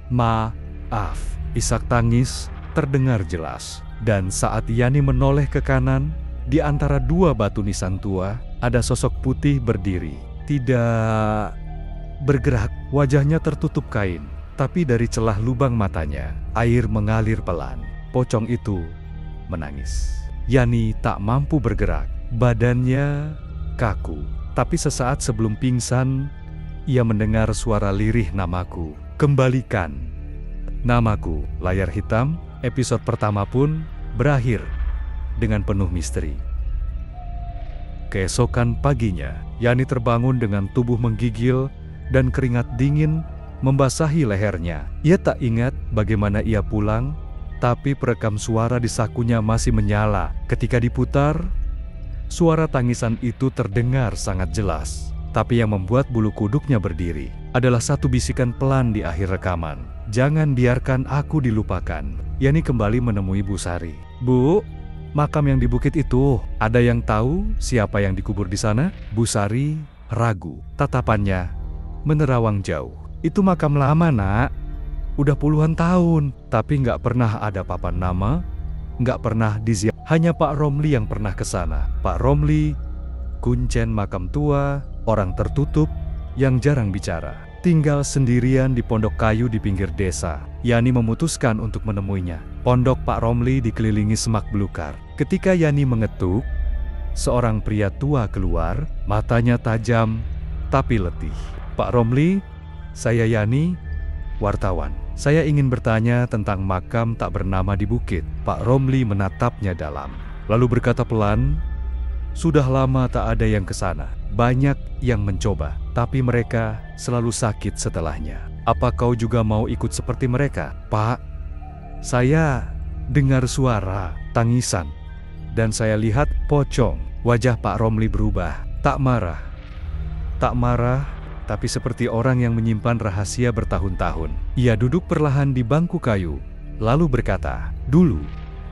S1: maaf. Isak tangis terdengar jelas. Dan saat Yani menoleh ke kanan, di antara dua batu nisan tua, ada sosok putih berdiri. Tidak bergerak, wajahnya tertutup kain. Tapi dari celah lubang matanya, air mengalir pelan. Pocong itu menangis. Yani tak mampu bergerak, badannya kaku. Tapi sesaat sebelum pingsan, ia mendengar suara lirih namaku. Kembalikan namaku. Layar hitam, episode pertama pun berakhir dengan penuh misteri. Keesokan paginya, Yani terbangun dengan tubuh menggigil dan keringat dingin membasahi lehernya. Ia tak ingat bagaimana ia pulang, tapi perekam suara di sakunya masih menyala. Ketika diputar, suara tangisan itu terdengar sangat jelas. Tapi yang membuat bulu kuduknya berdiri adalah satu bisikan pelan di akhir rekaman. Jangan biarkan aku dilupakan. Yani kembali menemui Bu Sari. Bu, makam yang di bukit itu, ada yang tahu siapa yang dikubur di sana? Bu Sari ragu. Tatapannya menerawang jauh. Itu makam lama, Nak. Udah puluhan tahun, tapi nggak pernah ada papan nama, nggak pernah diziarah. Hanya Pak Romli yang pernah ke sana. Pak Romli, kuncen makam tua, orang tertutup yang jarang bicara. Tinggal sendirian di pondok kayu di pinggir desa. Yani memutuskan untuk menemuinya. Pondok Pak Romli dikelilingi semak belukar. Ketika Yani mengetuk, seorang pria tua keluar, matanya tajam tapi letih. Pak Romli, saya Yani, wartawan. Saya ingin bertanya tentang makam tak bernama di bukit. Pak Romli menatapnya dalam, lalu berkata pelan, sudah lama tak ada yang ke sana. Banyak yang mencoba, tapi mereka selalu sakit setelahnya. Apa kau juga mau ikut seperti mereka? Pak, saya dengar suara tangisan, dan saya lihat pocong. Wajah Pak Romli berubah, tak marah, tapi seperti orang yang menyimpan rahasia bertahun-tahun. Ia duduk perlahan di bangku kayu, lalu berkata, dulu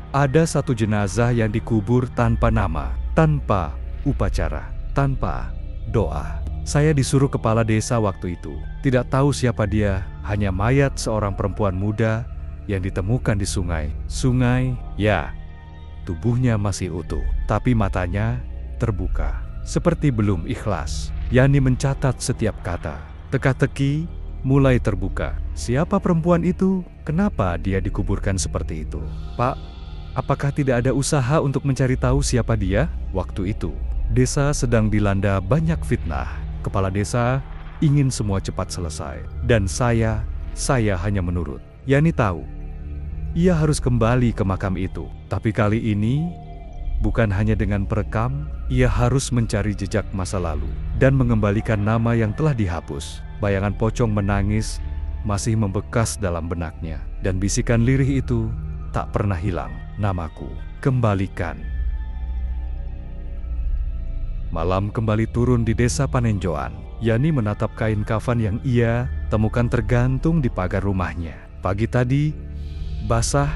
S1: ada satu jenazah yang dikubur tanpa nama, tanpa upacara, tanpa doa. Saya disuruh kepala desa waktu itu. Tidak tahu siapa dia, hanya mayat seorang perempuan muda yang ditemukan di sungai. Sungai, ya, tubuhnya masih utuh, tapi matanya terbuka, seperti belum ikhlas. Yani mencatat setiap kata. Teka-teki mulai terbuka. Siapa perempuan itu? Kenapa dia dikuburkan seperti itu? Pak, apakah tidak ada usaha untuk mencari tahu siapa dia? Waktu itu, desa sedang dilanda banyak fitnah. Kepala desa ingin semua cepat selesai. Dan saya hanya menurut. Yani tahu, ia harus kembali ke makam itu. Tapi kali ini, bukan hanya dengan perekam, ia harus mencari jejak masa lalu dan mengembalikan nama yang telah dihapus. Bayangan pocong menangis masih membekas dalam benaknya. Dan bisikan lirih itu tak pernah hilang. Namaku, kembalikan. Malam kembali turun di desa Panenjoan. Yani menatap kain kafan yang ia temukan tergantung di pagar rumahnya. Pagi tadi, basah,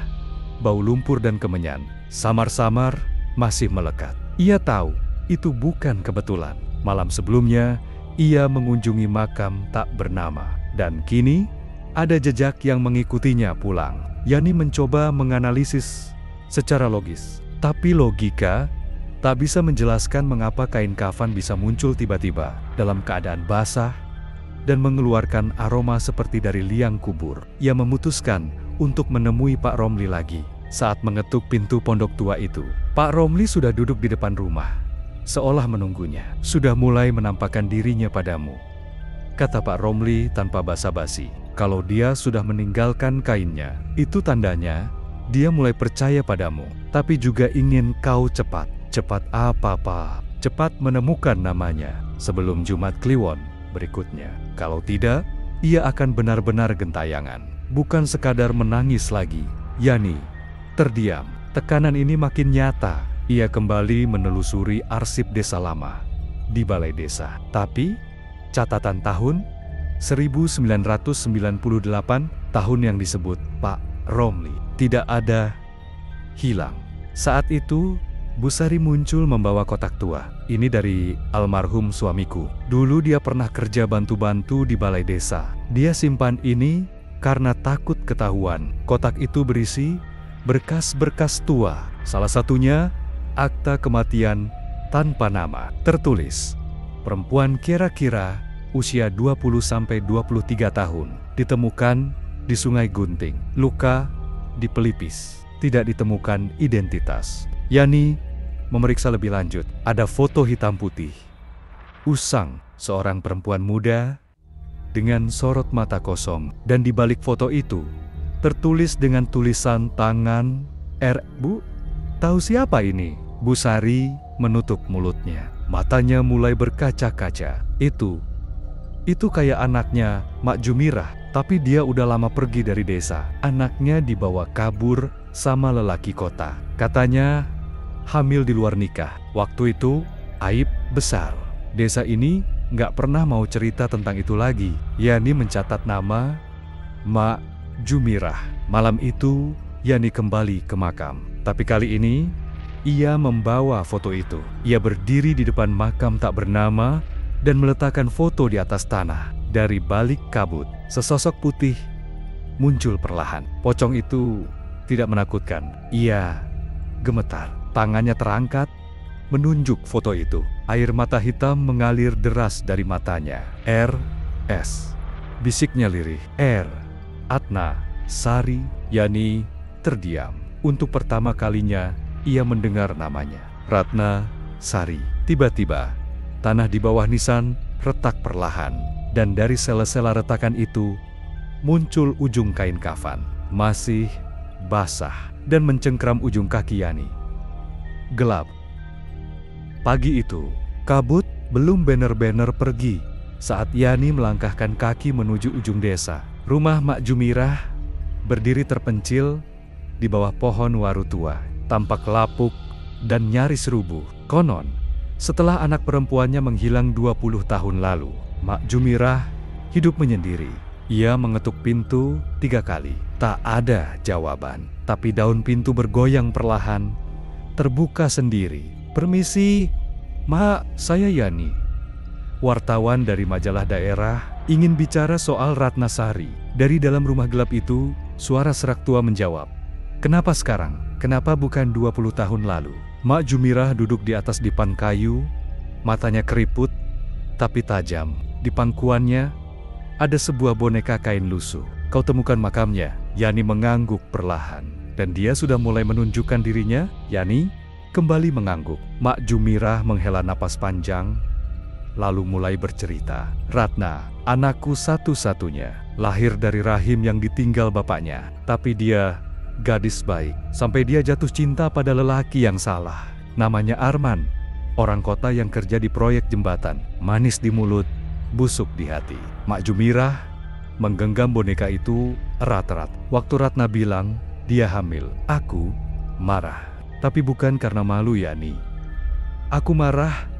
S1: bau lumpur dan kemenyan, samar-samar masih melekat. Ia tahu itu bukan kebetulan. Malam sebelumnya, ia mengunjungi makam tak bernama. Dan kini, ada jejak yang mengikutinya pulang. Yani mencoba menganalisis secara logis. Tapi logika tak bisa menjelaskan mengapa kain kafan bisa muncul tiba-tiba dalam keadaan basah dan mengeluarkan aroma seperti dari liang kubur. Ia memutuskan untuk menemui Pak Romli lagi. Saat mengetuk pintu pondok tua itu, Pak Romli sudah duduk di depan rumah, seolah menunggunya. Sudah mulai menampakkan dirinya padamu, kata Pak Romli tanpa basa-basi. Kalau dia sudah meninggalkan kainnya, itu tandanya dia mulai percaya padamu, tapi juga ingin kau cepat. Cepat apa, Pak? Cepat menemukan namanya sebelum Jumat Kliwon berikutnya. Kalau tidak, ia akan benar-benar gentayangan, bukan sekadar menangis lagi. Yani terdiam. Tekanan ini makin nyata. Ia kembali menelusuri arsip desa lama di balai desa. Tapi catatan tahun 1998, tahun yang disebut Pak Romli. tidak ada, hilang. Saat itu, Bu Sari muncul membawa kotak tua. Ini dari almarhum suamiku. Dulu dia pernah kerja bantu-bantu di balai desa. Dia simpan ini karena takut ketahuan. Kotak itu berisi berkas-berkas tua. Salah satunya, akta kematian tanpa nama. Tertulis, perempuan kira-kira usia 20-23 tahun. Ditemukan di Sungai Gunting. Luka di pelipis. Tidak ditemukan identitas. Yani memeriksa lebih lanjut. Ada foto hitam putih. Usang, seorang perempuan muda dengan sorot mata kosong. Dan di balik foto itu, tertulis dengan tulisan tangan R. Bu, tahu siapa ini? Bu Sari menutup mulutnya. Matanya mulai berkaca-kaca. Itu kayak anaknya, Mak Jumirah. Tapi dia udah lama pergi dari desa. Anaknya dibawa kabur sama lelaki kota. Katanya hamil di luar nikah. Waktu itu aib besar. Desa ini nggak pernah mau cerita tentang itu lagi. Yani mencatat nama Mak Jumirah. Malam itu Yani kembali ke makam. Tapi kali ini ia membawa foto itu. Ia berdiri di depan makam tak bernama dan meletakkan foto di atas tanah. Dari balik kabut, sesosok putih muncul perlahan. Pocong itu tidak menakutkan. Ia gemetar. Tangannya terangkat, menunjuk foto itu. Air mata hitam mengalir deras dari matanya. R.S. bisiknya lirih. R. Ratna Sari. Yani terdiam. Untuk pertama kalinya, ia mendengar namanya. Ratna Sari. Tiba-tiba, tanah di bawah nisan retak perlahan. Dan dari sela-sela retakan itu, muncul ujung kain kafan. Masih basah dan mencengkram ujung kaki Yani. Gelap. Pagi itu, kabut belum benar-benar pergi saat Yani melangkahkan kaki menuju ujung desa. Rumah Mak Jumirah berdiri terpencil di bawah pohon waru tua, tampak lapuk dan nyaris rubuh. Konon, setelah anak perempuannya menghilang 20 tahun lalu, Mak Jumirah hidup menyendiri. Ia mengetuk pintu 3 kali. Tak ada jawaban. Tapi daun pintu bergoyang perlahan, terbuka sendiri. Permisi, Mak, saya Yani. Wartawan dari majalah daerah ingin bicara soal Ratna Sari. Dari dalam rumah gelap itu, suara serak tua menjawab. Kenapa sekarang? Kenapa bukan 20 tahun lalu? Mak Jumirah duduk di atas dipan kayu, matanya keriput, tapi tajam. Di pangkuannya, ada sebuah boneka kain lusuh. Kau temukan makamnya? Yani mengangguk perlahan. Dan dia sudah mulai menunjukkan dirinya. Yani kembali mengangguk. Mak Jumirah menghela napas panjang, lalu mulai bercerita. Ratna, anakku satu-satunya. Lahir dari rahim yang ditinggal bapaknya. Tapi dia gadis baik. Sampai dia jatuh cinta pada lelaki yang salah. Namanya Arman. Orang kota yang kerja di proyek jembatan. Manis di mulut, busuk di hati. Mak Jumirah menggenggam boneka itu erat-erat. Waktu Ratna bilang dia hamil, aku marah. Tapi bukan karena malu, Yani. Aku marah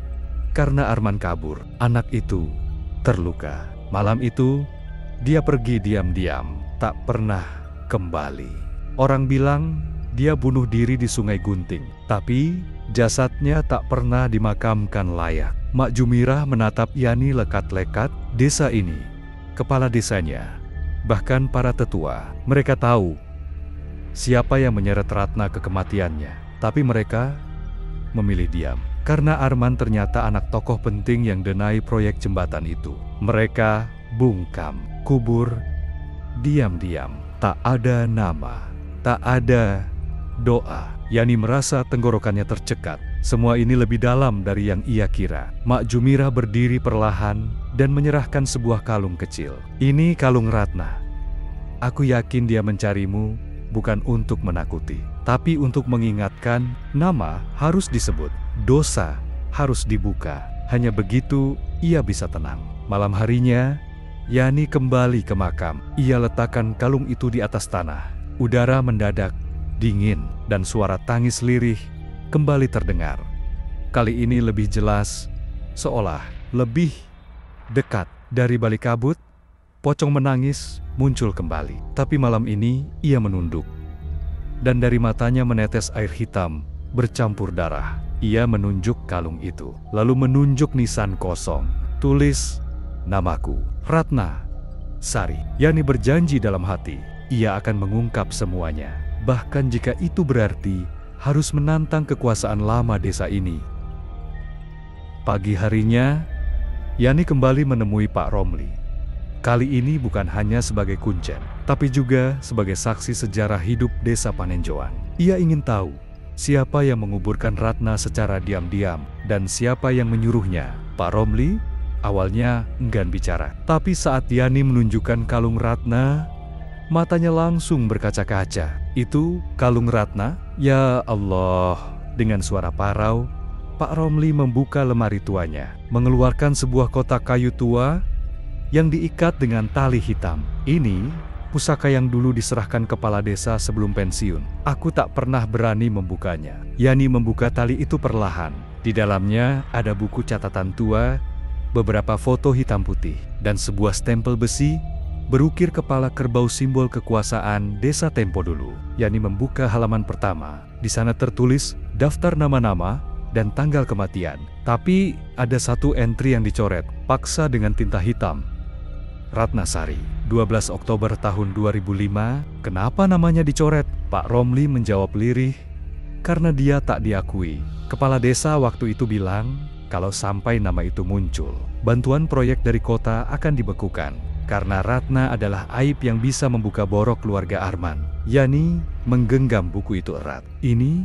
S1: karena Arman kabur. Anak itu terluka. Malam itu dia pergi diam-diam, tak pernah kembali. Orang bilang dia bunuh diri di Sungai Gunting, tapi jasadnya tak pernah dimakamkan layak. Mak Jumirah menatap Yani lekat-lekat. Desa ini, kepala desanya, bahkan para tetua, mereka tahu siapa yang menyeret Ratna ke kematiannya. Tapi mereka memilih diam. Karena Arman ternyata anak tokoh penting yang denai proyek jembatan itu. Mereka bungkam, kubur, diam-diam. Tak ada nama, tak ada doa. Yani merasa tenggorokannya tercekat. Semua ini lebih dalam dari yang ia kira. Mak Jumirah berdiri perlahan dan menyerahkan sebuah kalung kecil. Ini kalung Ratna. Aku yakin dia mencarimu bukan untuk menakuti, tapi untuk mengingatkan nama harus disebut, dosa harus dibuka. Hanya begitu ia bisa tenang. Malam harinya, Yani kembali ke makam. Ia letakkan kalung itu di atas tanah. Udara mendadak dingin, dan suara tangis lirih kembali terdengar. Kali ini lebih jelas, seolah lebih dekat. Dari balik kabut, pocong menangis muncul kembali. Tapi malam ini ia menunduk. dan dari matanya menetes air hitam bercampur darah. Ia menunjuk kalung itu, lalu menunjuk nisan kosong. Tulis, "Namaku Ratna Sari." Yani berjanji dalam hati, ia akan mengungkap semuanya. Bahkan jika itu berarti harus menantang kekuasaan lama desa ini. Pagi harinya, Yani kembali menemui Pak Romli. Kali ini bukan hanya sebagai kuncen, tapi juga sebagai saksi sejarah hidup desa Panenjoan. Ia ingin tahu siapa yang menguburkan Ratna secara diam-diam dan siapa yang menyuruhnya. Pak Romli awalnya enggan bicara, tapi saat Yani menunjukkan kalung Ratna, matanya langsung berkaca-kaca. "Itu kalung Ratna?" "Ya Allah." Dengan suara parau, Pak Romli membuka lemari tuanya, mengeluarkan sebuah kotak kayu tua yang diikat dengan tali hitam. "Ini pusaka yang dulu diserahkan kepala desa sebelum pensiun. Aku tak pernah berani membukanya." Yani membuka tali itu perlahan. Di dalamnya ada buku catatan tua, beberapa foto hitam putih, dan sebuah stempel besi berukir kepala kerbau simbol kekuasaan desa tempo dulu. Yani membuka halaman pertama. Di sana tertulis daftar nama-nama dan tanggal kematian. Tapi ada satu entry yang dicoret paksa dengan tinta hitam. "Ratna Sari, 12 Oktober tahun 2005. Kenapa namanya dicoret?" Pak Romli menjawab lirih, "Karena dia tak diakui. Kepala desa waktu itu bilang kalau sampai nama itu muncul, bantuan proyek dari kota akan dibekukan. Karena Ratna adalah aib yang bisa membuka borok keluarga Arman." Yani menggenggam buku itu erat. "Ini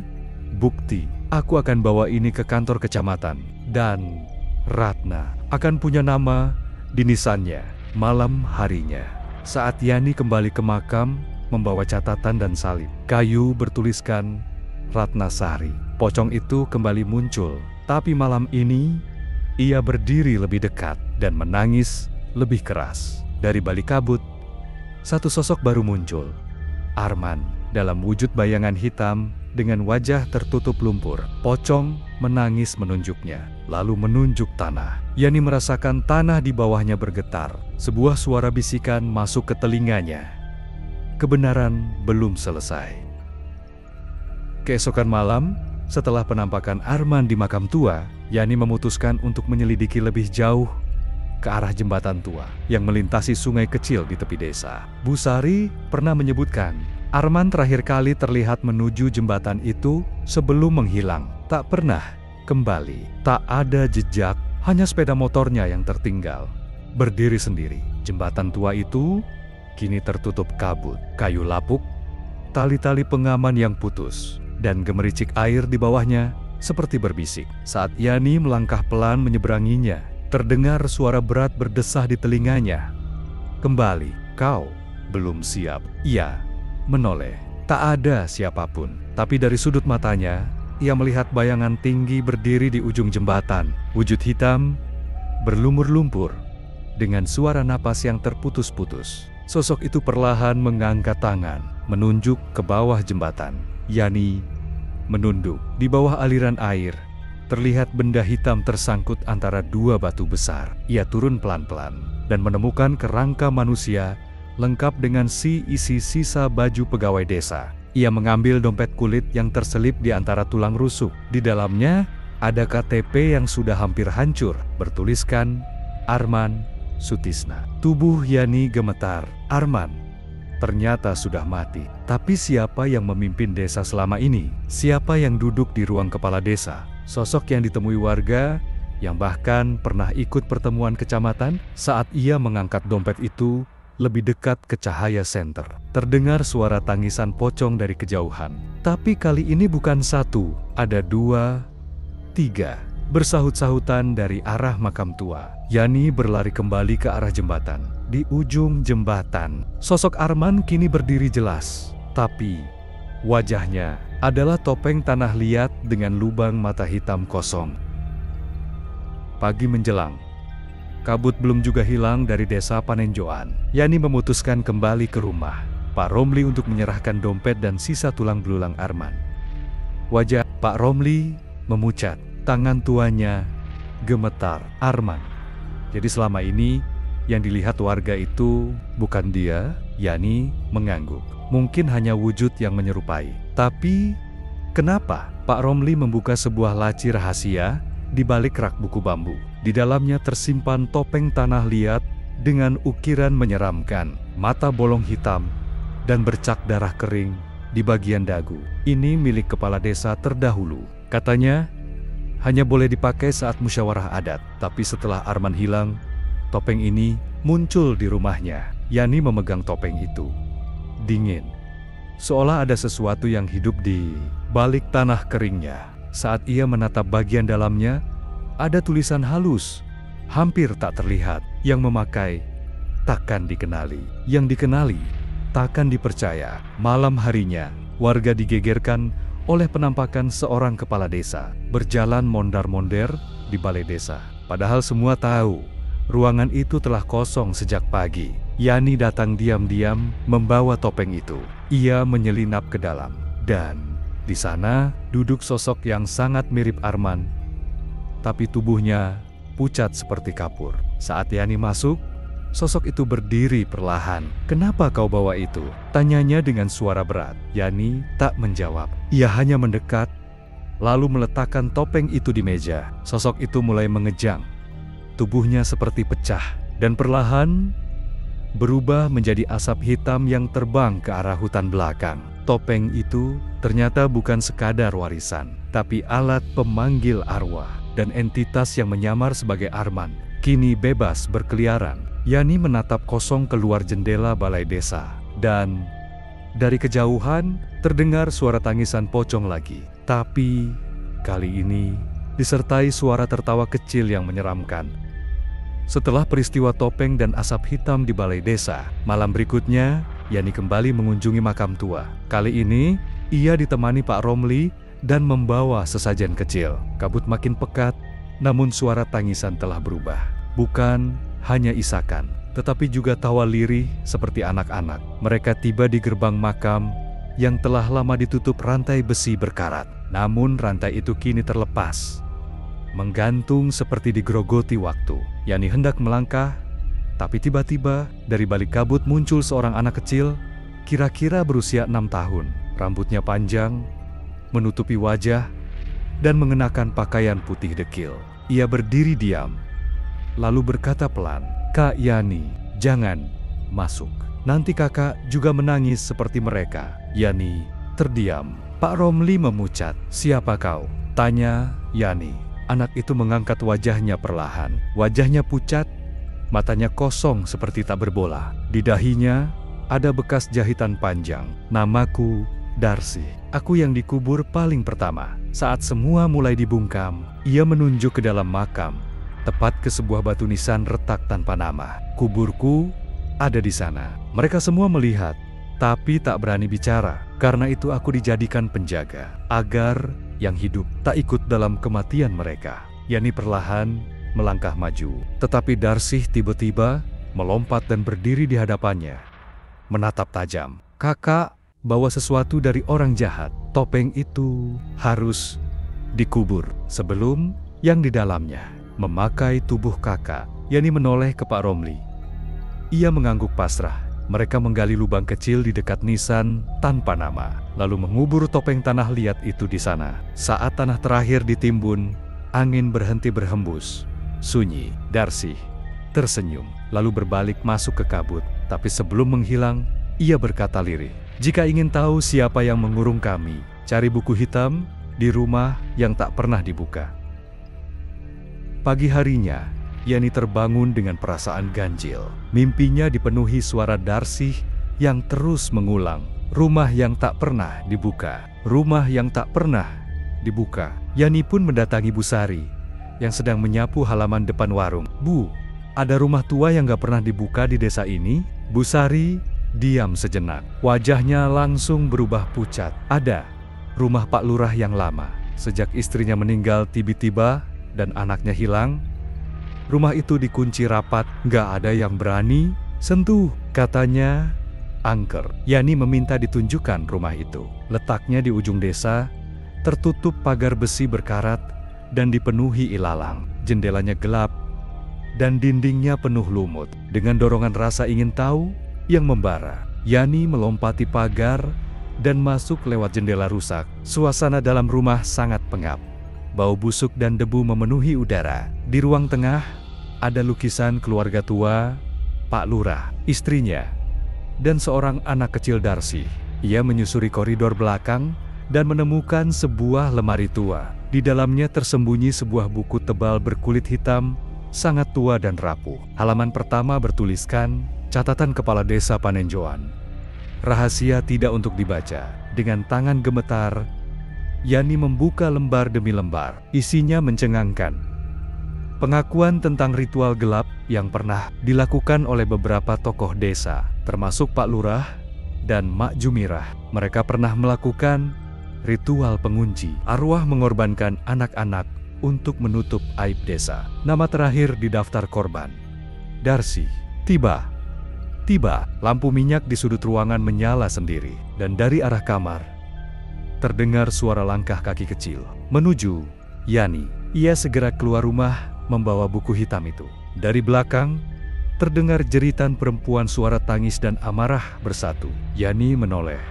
S1: bukti. Aku akan bawa ini ke kantor kecamatan. Dan Ratna akan punya nama di nisannya malam harinya." Saat Yani kembali ke makam, membawa catatan dan salib kayu bertuliskan Ratna Sari, pocong itu kembali muncul. Tapi malam ini, ia berdiri lebih dekat dan menangis lebih keras. Dari balik kabut, satu sosok baru muncul. Arman, dalam wujud bayangan hitam dengan wajah tertutup lumpur. Pocong menangis menunjuknya, lalu menunjuk tanah. Yani merasakan tanah di bawahnya bergetar. Sebuah suara bisikan masuk ke telinganya. Kebenaran belum selesai. Keesokan malam, setelah penampakan Arman di makam tua, Yani memutuskan untuk menyelidiki lebih jauh ke arah jembatan tua yang melintasi sungai kecil di tepi desa. Bu Sari pernah menyebutkan Arman terakhir kali terlihat menuju jembatan itu sebelum menghilang. Tak pernah kembali. Tak ada jejak, hanya sepeda motornya yang tertinggal berdiri sendiri. Jembatan tua itu kini tertutup kabut, kayu lapuk, tali-tali pengaman yang putus, dan gemericik air di bawahnya seperti berbisik. Saat Yani melangkah pelan menyeberanginya, terdengar suara berat berdesah di telinganya. "Kembali, kau belum siap." Ia menoleh. Tak ada siapapun, tapi dari sudut matanya, ia melihat bayangan tinggi berdiri di ujung jembatan. Wujud hitam, berlumur lumpur, dengan suara napas yang terputus-putus. Sosok itu perlahan mengangkat tangan, menunjuk ke bawah jembatan. Yani menunduk. Di bawah aliran air, terlihat benda hitam tersangkut antara dua batu besar. Ia turun pelan-pelan dan menemukan kerangka manusia lengkap dengan isi sisa baju pegawai desa. Ia mengambil dompet kulit yang terselip di antara tulang rusuk. Di dalamnya ada KTP yang sudah hampir hancur, bertuliskan Arman Sutisna. Tubuh Yani gemetar. Arman ternyata sudah mati. Tapi siapa yang memimpin desa selama ini? Siapa yang duduk di ruang kepala desa? Sosok yang ditemui warga, yang bahkan pernah ikut pertemuan kecamatan. Saat ia mengangkat dompet itu, lebih dekat ke cahaya senter, terdengar suara tangisan pocong dari kejauhan. Tapi kali ini bukan satu, ada dua, tiga, bersahut-sahutan dari arah makam tua. Yani berlari kembali ke arah jembatan. Di ujung jembatan, sosok Arman kini berdiri jelas, tapi wajahnya adalah topeng tanah liat dengan lubang mata hitam kosong. Pagi menjelang, kabut belum juga hilang dari desa Panenjoan. Yani memutuskan kembali ke rumah Pak Romli untuk menyerahkan dompet dan sisa tulang belulang Arman. Wajah Pak Romli memucat, tangan tuanya gemetar. Arman. Jadi selama ini yang dilihat warga itu bukan dia. Yani mengangguk. Mungkin hanya wujud yang menyerupai. Tapi, kenapa Pak Romli membuka sebuah laci rahasia di balik rak buku bambu? Di dalamnya tersimpan topeng tanah liat dengan ukiran menyeramkan, mata bolong hitam, dan bercak darah kering di bagian dagu. Ini milik kepala desa terdahulu. Katanya, hanya boleh dipakai saat musyawarah adat. Tapi setelah Arman hilang, topeng ini muncul di rumahnya. Yani memegang topeng itu. Dingin. Seolah ada sesuatu yang hidup di balik tanah keringnya. Saat ia menatap bagian dalamnya, ada tulisan halus, hampir tak terlihat, yang memakai, takkan dikenali. Yang dikenali, takkan dipercaya. Malam harinya, warga digegerkan oleh penampakan seorang kepala desa berjalan mondar-mondir di balai desa. Padahal semua tahu, ruangan itu telah kosong sejak pagi. Yani datang diam-diam membawa topeng itu. Ia menyelinap ke dalam, dan di sana duduk sosok yang sangat mirip Arman, tapi tubuhnya pucat seperti kapur. Saat Yani masuk, sosok itu berdiri perlahan. "Kenapa kau bawa itu?" tanyanya dengan suara berat. Yani tak menjawab. Ia hanya mendekat, lalu meletakkan topeng itu di meja. Sosok itu mulai mengejang. Tubuhnya seperti pecah, dan perlahan berubah menjadi asap hitam yang terbang ke arah hutan belakang. Topeng itu ternyata bukan sekadar warisan, tapi alat pemanggil arwah, dan entitas yang menyamar sebagai Arman kini bebas berkeliaran. Yani menatap kosong keluar jendela balai desa, dan dari kejauhan terdengar suara tangisan pocong lagi. Tapi kali ini disertai suara tertawa kecil yang menyeramkan. Setelah peristiwa topeng dan asap hitam di balai desa, malam berikutnya Yani kembali mengunjungi makam tua. Kali ini ia ditemani Pak Romli dan membawa sesajen kecil. Kabut makin pekat, namun suara tangisan telah berubah. Bukan hanya isakan, tetapi juga tawa lirih seperti anak-anak. Mereka tiba di gerbang makam yang telah lama ditutup rantai besi berkarat. Namun rantai itu kini terlepas, menggantung seperti digerogoti waktu. Yani hendak melangkah, tapi tiba-tiba dari balik kabut muncul seorang anak kecil, kira-kira berusia 6 tahun. Rambutnya panjang, menutupi wajah, dan mengenakan pakaian putih dekil. Ia berdiri diam, lalu berkata pelan, "Kak Yani, jangan masuk. Nanti kakak juga menangis seperti mereka." Yani terdiam. Pak Romli memucat. "Siapa kau?" tanya Yani. Anak itu mengangkat wajahnya perlahan. Wajahnya pucat, matanya kosong seperti tak berbola. Di dahinya ada bekas jahitan panjang. "Namaku Darsi. Aku yang dikubur paling pertama." Saat semua mulai dibungkam, ia menunjuk ke dalam makam, tepat ke sebuah batu nisan retak tanpa nama. "Kuburku ada di sana." Mereka semua melihat, tapi tak berani bicara. "Karena itu aku dijadikan penjaga, agar yang hidup tak ikut dalam kematian mereka." Yani perlahan melangkah maju, tetapi Darsih tiba-tiba melompat dan berdiri di hadapannya, menatap tajam. "Kakak bawa sesuatu dari orang jahat. Topeng itu harus dikubur sebelum yang di dalamnya memakai tubuh kakak." Yani menoleh ke Pak Romli. Ia mengangguk pasrah. Mereka menggali lubang kecil di dekat nisan tanpa nama, lalu mengubur topeng tanah liat itu di sana. Saat tanah terakhir ditimbun, angin berhenti berhembus. Sunyi. Darsih tersenyum, lalu berbalik masuk ke kabut. Tapi sebelum menghilang, ia berkata lirih, "Jika ingin tahu siapa yang mengurung kami, cari buku hitam di rumah yang tak pernah dibuka." Pagi harinya, Yani terbangun dengan perasaan ganjil. Mimpinya dipenuhi suara Darsih yang terus mengulang, "Rumah yang tak pernah dibuka, rumah yang tak pernah dibuka." Yani pun mendatangi Bu Sari yang sedang menyapu halaman depan warung. "Bu, ada rumah tua yang gak pernah dibuka di desa ini?" Bu Sari diam sejenak. Wajahnya langsung berubah pucat. "Ada. Rumah Pak Lurah yang lama. Sejak istrinya meninggal tiba-tiba dan anaknya hilang, rumah itu dikunci rapat, gak ada yang berani sentuh," katanya angker. Yani meminta ditunjukkan rumah itu. Letaknya di ujung desa, tertutup pagar besi berkarat dan dipenuhi ilalang. Jendelanya gelap dan dindingnya penuh lumut. Dengan dorongan rasa ingin tahu yang membara, Yani melompati pagar dan masuk lewat jendela rusak. Suasana dalam rumah sangat pengap. Bau busuk dan debu memenuhi udara. Di ruang tengah, ada lukisan keluarga tua, Pak Lurah, istrinya, dan seorang anak kecil Darcy. Ia menyusuri koridor belakang dan menemukan sebuah lemari tua. Di dalamnya tersembunyi sebuah buku tebal berkulit hitam, sangat tua dan rapuh. Halaman pertama bertuliskan, catatan Kepala Desa Panenjoan. Rahasia tidak untuk dibaca. Dengan tangan gemetar, Yani membuka lembar demi lembar. Isinya mencengangkan. Pengakuan tentang ritual gelap yang pernah dilakukan oleh beberapa tokoh desa, termasuk Pak Lurah dan Mak Jumirah. Mereka pernah melakukan ritual pengunci. Arwah mengorbankan anak-anak untuk menutup aib desa. Nama terakhir di daftar korban, Darcy. Tiba, lampu minyak di sudut ruangan menyala sendiri, dan dari arah kamar terdengar suara langkah kaki kecil menuju Yani. Ia segera keluar rumah membawa buku hitam itu. Dari belakang terdengar jeritan perempuan, suara tangis dan amarah bersatu. Yani menoleh.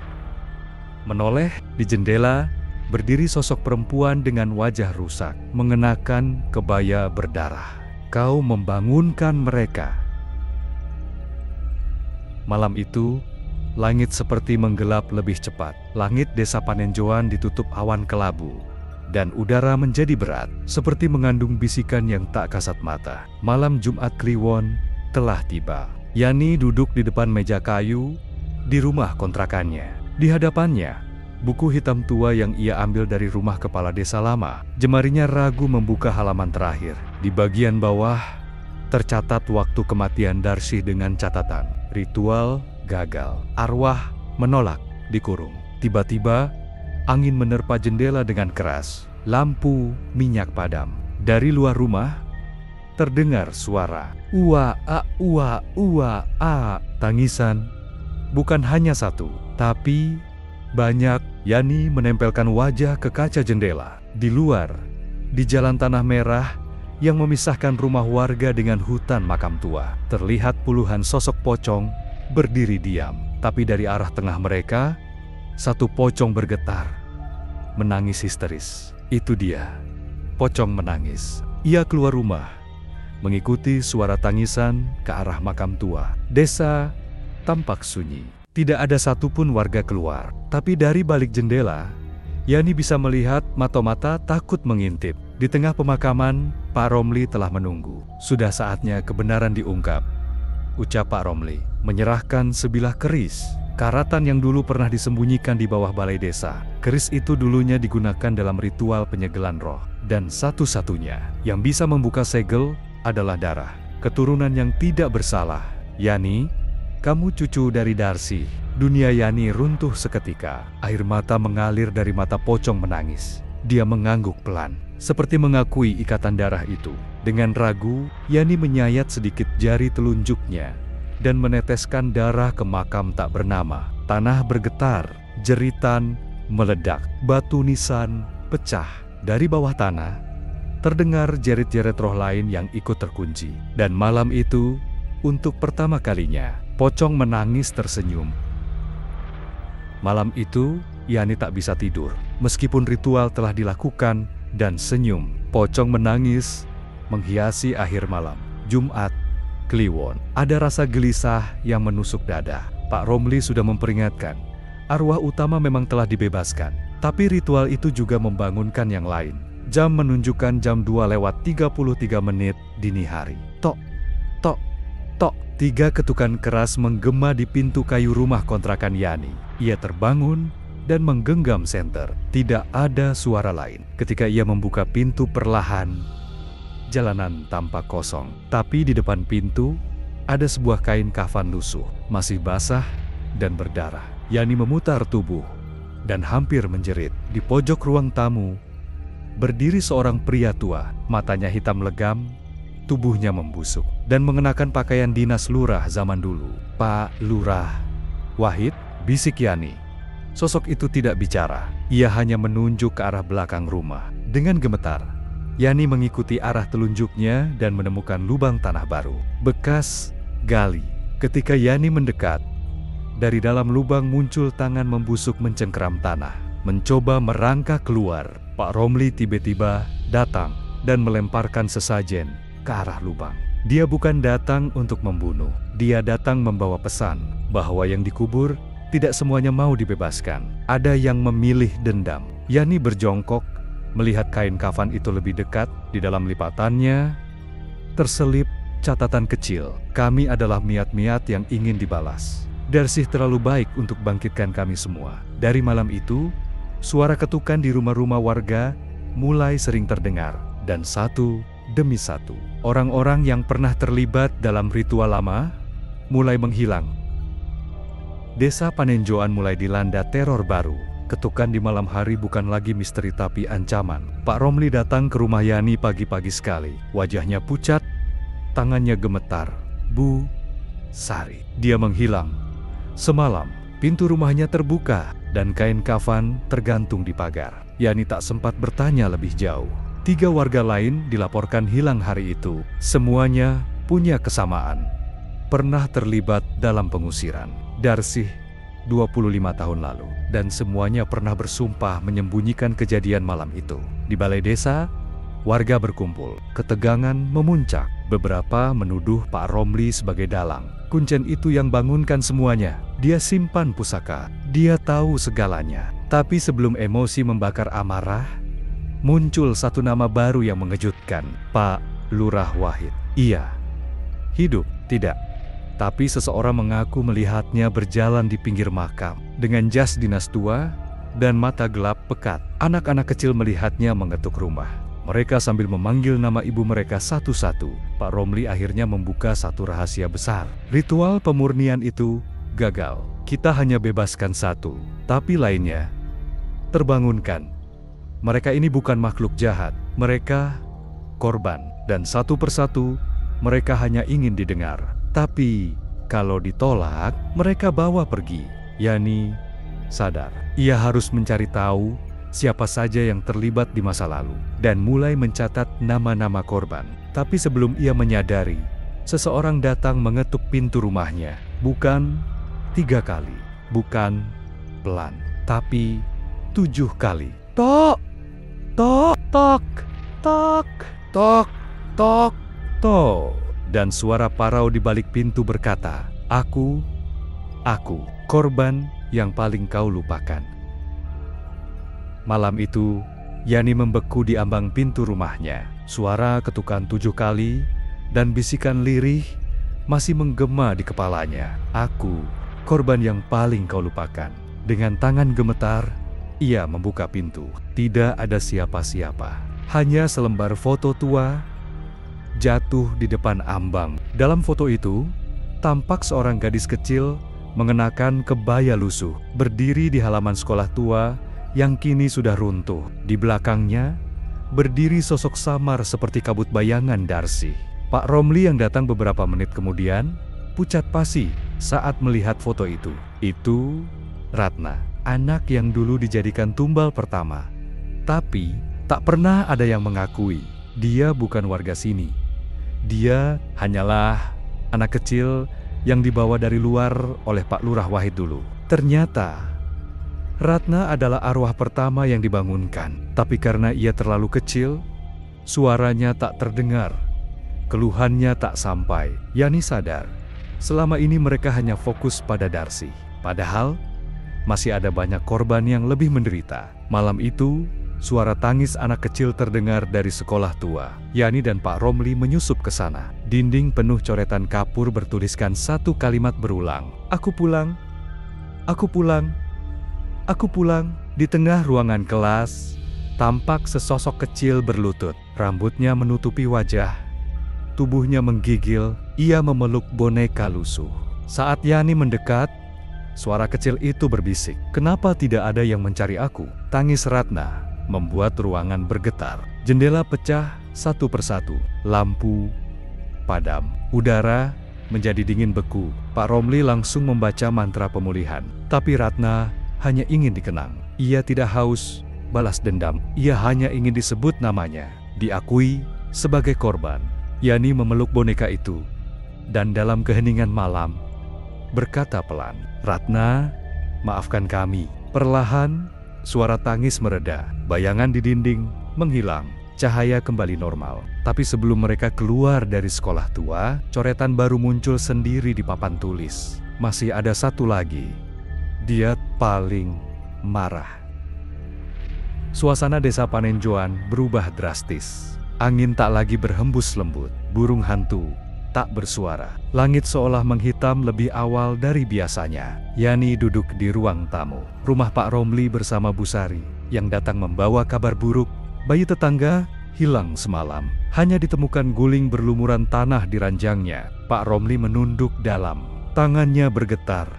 S1: Di jendela berdiri sosok perempuan dengan wajah rusak, mengenakan kebaya berdarah. Kau membangunkan mereka. Malam itu, langit seperti menggelap lebih cepat. Langit desa Panenjoan ditutup awan kelabu, dan udara menjadi berat, seperti mengandung bisikan yang tak kasat mata. Malam Jumat Kliwon telah tiba. Yani duduk di depan meja kayu di rumah kontrakannya. Di hadapannya, buku hitam tua yang ia ambil dari rumah kepala desa lama. Jemarinya ragu membuka halaman terakhir. Di bagian bawah, tercatat waktu kematian Darcy dengan catatan, ritual gagal, arwah menolak, dikurung. Tiba-tiba, angin menerpa jendela dengan keras. Lampu minyak padam. Dari luar rumah, terdengar suara ua a. Tangisan bukan hanya satu, tapi banyak. Yani menempelkan wajah ke kaca jendela. Di luar, di jalan tanah merah yang memisahkan rumah warga dengan hutan makam tua, terlihat puluhan sosok pocong berdiri diam. Tapi dari arah tengah mereka, satu pocong bergetar, menangis histeris. Itu dia, pocong menangis. Ia keluar rumah, mengikuti suara tangisan ke arah makam tua. Desa tampak sunyi. Tidak ada satupun warga keluar. Tapi dari balik jendela, Yani bisa melihat mata-mata takut mengintip. Di tengah pemakaman, Pak Romli telah menunggu. Sudah saatnya kebenaran diungkap, ucap Pak Romli, menyerahkan sebilah keris. Karatan yang dulu pernah disembunyikan di bawah balai desa. Keris itu dulunya digunakan dalam ritual penyegelan roh. Dan satu-satunya yang bisa membuka segel adalah darah keturunan yang tidak bersalah. Yani, kamu cucu dari Darcy. Dunia Yani runtuh seketika. Air mata mengalir dari mata pocong menangis. Dia mengangguk pelan, seperti mengakui ikatan darah itu. Dengan ragu, Yani menyayat sedikit jari telunjuknya dan meneteskan darah ke makam tak bernama. Tanah bergetar, jeritan meledak, batu nisan pecah. Dari bawah tanah, terdengar jerit-jerit roh lain yang ikut terkunci. Dan malam itu, untuk pertama kalinya, pocong menangis tersenyum. Malam itu, Yani tak bisa tidur. Meskipun ritual telah dilakukan dan senyum, pocong menangis menghiasi akhir malam. Jumat Kliwon. Ada rasa gelisah yang menusuk dada. Pak Romli sudah memperingatkan, arwah utama memang telah dibebaskan. Tapi ritual itu juga membangunkan yang lain. Jam menunjukkan jam 2:33 dini hari. Tok, tok, tok. 3 ketukan keras menggema di pintu kayu rumah kontrakan Yani. Ia terbangun dan menggenggam senter. Tidak ada suara lain. Ketika ia membuka pintu perlahan, jalanan tampak kosong. Tapi di depan pintu, ada sebuah kain kafan lusuh, masih basah dan berdarah. Yani memutar tubuh dan hampir menjerit. Di pojok ruang tamu, berdiri seorang pria tua. Matanya hitam legam, tubuhnya membusuk, dan mengenakan pakaian dinas lurah zaman dulu. Pak Lurah Wahid, bisik Yani. Sosok itu tidak bicara. Ia hanya menunjuk ke arah belakang rumah. Dengan gemetar, Yani mengikuti arah telunjuknya dan menemukan lubang tanah baru, bekas gali. Ketika Yani mendekat, Dari dalam lubang muncul tangan membusuk mencengkeram tanah. Mencoba merangkak keluar, Pak Romli tiba-tiba datang dan melemparkan sesajen ke arah lubang. Dia bukan datang untuk membunuh. Dia datang membawa pesan bahwa yang dikubur tidak semuanya mau dibebaskan. Ada yang memilih dendam. Yani berjongkok, melihat kain kafan itu lebih dekat. Di dalam lipatannya terselip catatan kecil. Kami adalah miat-miat yang ingin dibalas. Darsih terlalu baik untuk bangkitkan kami semua. Dari malam itu, suara ketukan di rumah-rumah warga mulai sering terdengar. Dan satu demi satu, orang-orang yang pernah terlibat dalam ritual lama mulai menghilang. Desa Panenjoan mulai dilanda teror baru. Ketukan di malam hari bukan lagi misteri tapi ancaman. Pak Romli datang ke rumah Yani pagi-pagi sekali. Wajahnya pucat, tangannya gemetar. Bu Sari. Dia menghilang. Semalam, pintu rumahnya terbuka dan kain kafan tergantung di pagar. Yani tak sempat bertanya lebih jauh. 3 warga lain dilaporkan hilang hari itu. Semuanya punya kesamaan. Pernah terlibat dalam pengusiran. Darsih 25 tahun lalu. Dan semuanya pernah bersumpah menyembunyikan kejadian malam itu. Di balai desa, warga berkumpul. Ketegangan memuncak. Beberapa menuduh Pak Romli sebagai dalang. Kuncen itu yang bangunkan semuanya. Dia simpan pusaka. Dia tahu segalanya. Tapi sebelum emosi membakar amarah, muncul satu nama baru yang mengejutkan. Pak Lurah Wahid. Iya. Hidup? Tidak. Tapi seseorang mengaku melihatnya berjalan di pinggir makam. Dengan jas dinas tua dan mata gelap pekat. Anak-anak kecil melihatnya mengetuk rumah. Mereka sambil memanggil nama ibu mereka satu-satu. Pak Romli akhirnya membuka satu rahasia besar. Ritual pemurnian itu gagal. Kita hanya bebaskan satu, tapi lainnya terbangunkan. Mereka ini bukan makhluk jahat. Mereka korban. Dan satu persatu mereka hanya ingin didengar. Tapi kalau ditolak, mereka bawa pergi. Yani sadar. Ia harus mencari tahu siapa saja yang terlibat di masa lalu dan mulai mencatat nama-nama korban. Tapi sebelum ia menyadari, seseorang datang mengetuk pintu rumahnya. Bukan 3 kali, bukan pelan, tapi 7 kali. Tok, tok, tok, tok, tok, tok, tok. Dan suara parau di balik pintu berkata, Aku, korban yang paling kau lupakan. Malam itu, Yani membeku di ambang pintu rumahnya. Suara ketukan 7 kali dan bisikan lirih masih menggema di kepalanya. Aku, korban yang paling kau lupakan. Dengan tangan gemetar, ia membuka pintu. Tidak ada siapa-siapa. Hanya selembar foto tua jatuh di depan ambang. Dalam foto itu, tampak seorang gadis kecil mengenakan kebaya lusuh, berdiri di halaman sekolah tua yang kini sudah runtuh. Di belakangnya, berdiri sosok samar seperti kabut bayangan Darsih. Pak Romli yang datang beberapa menit kemudian, pucat pasi saat melihat foto itu. Itu Ratna, anak yang dulu dijadikan tumbal pertama. Tapi, tak pernah ada yang mengakui dia bukan warga sini. Dia hanyalah anak kecil yang dibawa dari luar oleh Pak Lurah Wahid dulu. Ternyata, Ratna adalah arwah pertama yang dibangunkan. Tapi karena ia terlalu kecil, suaranya tak terdengar. Keluhannya tak sampai. Yani sadar, selama ini mereka hanya fokus pada Darsih. Padahal, masih ada banyak korban yang lebih menderita. Malam itu, suara tangis anak kecil terdengar dari sekolah tua. Yani dan Pak Romli menyusup ke sana. Dinding penuh coretan kapur bertuliskan satu kalimat berulang. Aku pulang, aku pulang, aku pulang. Di tengah ruangan kelas, tampak sesosok kecil berlutut. Rambutnya menutupi wajah. Tubuhnya menggigil. Ia memeluk boneka lusuh. Saat Yani mendekat, suara kecil itu berbisik. Kenapa tidak ada yang mencari aku? Tangis Ratna membuat ruangan bergetar. Jendela pecah satu persatu. Lampu padam. Udara menjadi dingin beku. Pak Romli langsung membaca mantra pemulihan. Tapi Ratna hanya ingin dikenang. Ia tidak haus balas dendam. Ia hanya ingin disebut namanya, diakui sebagai korban. Yani memeluk boneka itu. Dan dalam keheningan malam, berkata pelan, "Ratna, maafkan kami." Perlahan, suara tangis mereda, bayangan di dinding menghilang, cahaya kembali normal. Tapi sebelum mereka keluar dari sekolah tua, coretan baru muncul sendiri di papan tulis. Masih ada satu lagi. Dia paling marah. Suasana desa Panenjoan berubah drastis. Angin tak lagi berhembus lembut, burung hantu tak bersuara. Langit seolah menghitam lebih awal dari biasanya. Yani duduk di ruang tamu, rumah Pak Romli bersama Bu Sari, yang datang membawa kabar buruk. Bayi tetangga hilang semalam, hanya ditemukan guling berlumuran tanah di ranjangnya. Pak Romli menunduk dalam, tangannya bergetar,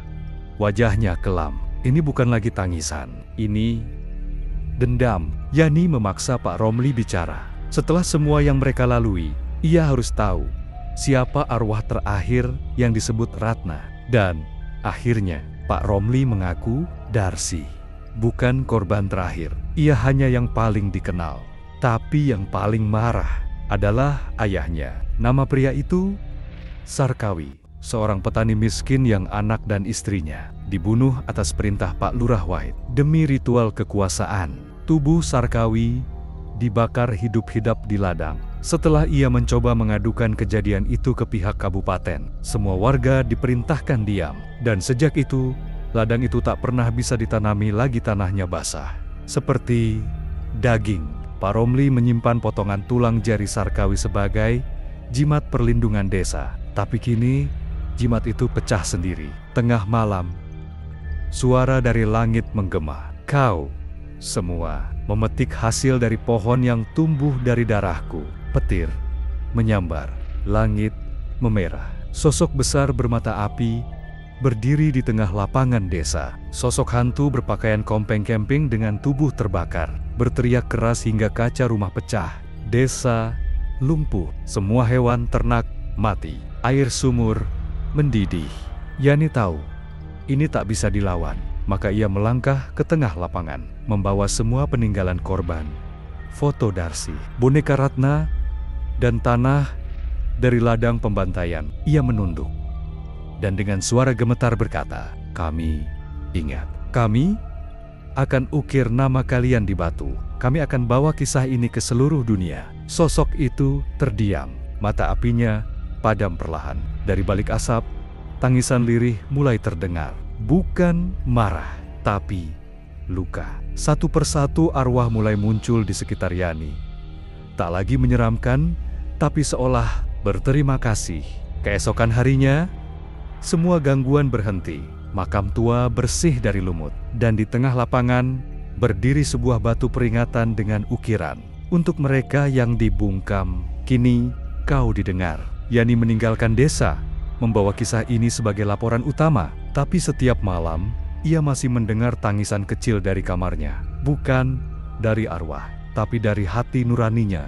S1: wajahnya kelam. Ini bukan lagi tangisan, ini dendam. Yani memaksa Pak Romli bicara. Setelah semua yang mereka lalui, ia harus tahu siapa arwah terakhir yang disebut Ratna. Dan akhirnya Pak Romli mengaku Darsi bukan korban terakhir. Ia hanya yang paling dikenal. Tapi yang paling marah adalah ayahnya. Nama pria itu Sarkawi, seorang petani miskin yang anak dan istrinya dibunuh atas perintah Pak Lurah Wahid. Demi ritual kekuasaan, tubuh Sarkawi dibakar hidup-hidup di ladang. Setelah ia mencoba mengadukan kejadian itu ke pihak kabupaten, semua warga diperintahkan diam. Dan sejak itu, ladang itu tak pernah bisa ditanami lagi, tanahnya basah seperti daging. Pak Romli menyimpan potongan tulang jari Sarkawi sebagai jimat perlindungan desa. Tapi kini, jimat itu pecah sendiri. Tengah malam, suara dari langit menggema. Kau semua memetik hasil dari pohon yang tumbuh dari darahku. Petir menyambar, langit memerah. Sosok besar bermata api berdiri di tengah lapangan desa. Sosok hantu berpakaian kompeng camping dengan tubuh terbakar, berteriak keras hingga kaca rumah pecah. Desa lumpuh, semua hewan ternak mati, air sumur mendidih. Yani tahu ini tak bisa dilawan, maka ia melangkah ke tengah lapangan, membawa semua peninggalan korban, foto Darsi, boneka Ratna, dan tanah dari ladang pembantaian. Ia menunduk dan dengan suara gemetar berkata, "Kami ingat. Kami akan ukir nama kalian di batu. Kami akan bawa kisah ini ke seluruh dunia." Sosok itu terdiam, mata apinya padam perlahan. Dari balik asap, tangisan lirih mulai terdengar. Bukan marah, tapi luka. Satu persatu arwah mulai muncul di sekitar Yani. Tak lagi menyeramkan, tapi seolah berterima kasih. Keesokan harinya, semua gangguan berhenti. Makam tua bersih dari lumut. Dan di tengah lapangan, berdiri sebuah batu peringatan dengan ukiran. Untuk mereka yang dibungkam, kini kau didengar. Yani meninggalkan desa, membawa kisah ini sebagai laporan utama. Tapi setiap malam, ia masih mendengar tangisan kecil dari kamarnya. Bukan dari arwah, tapi dari hati nuraninya.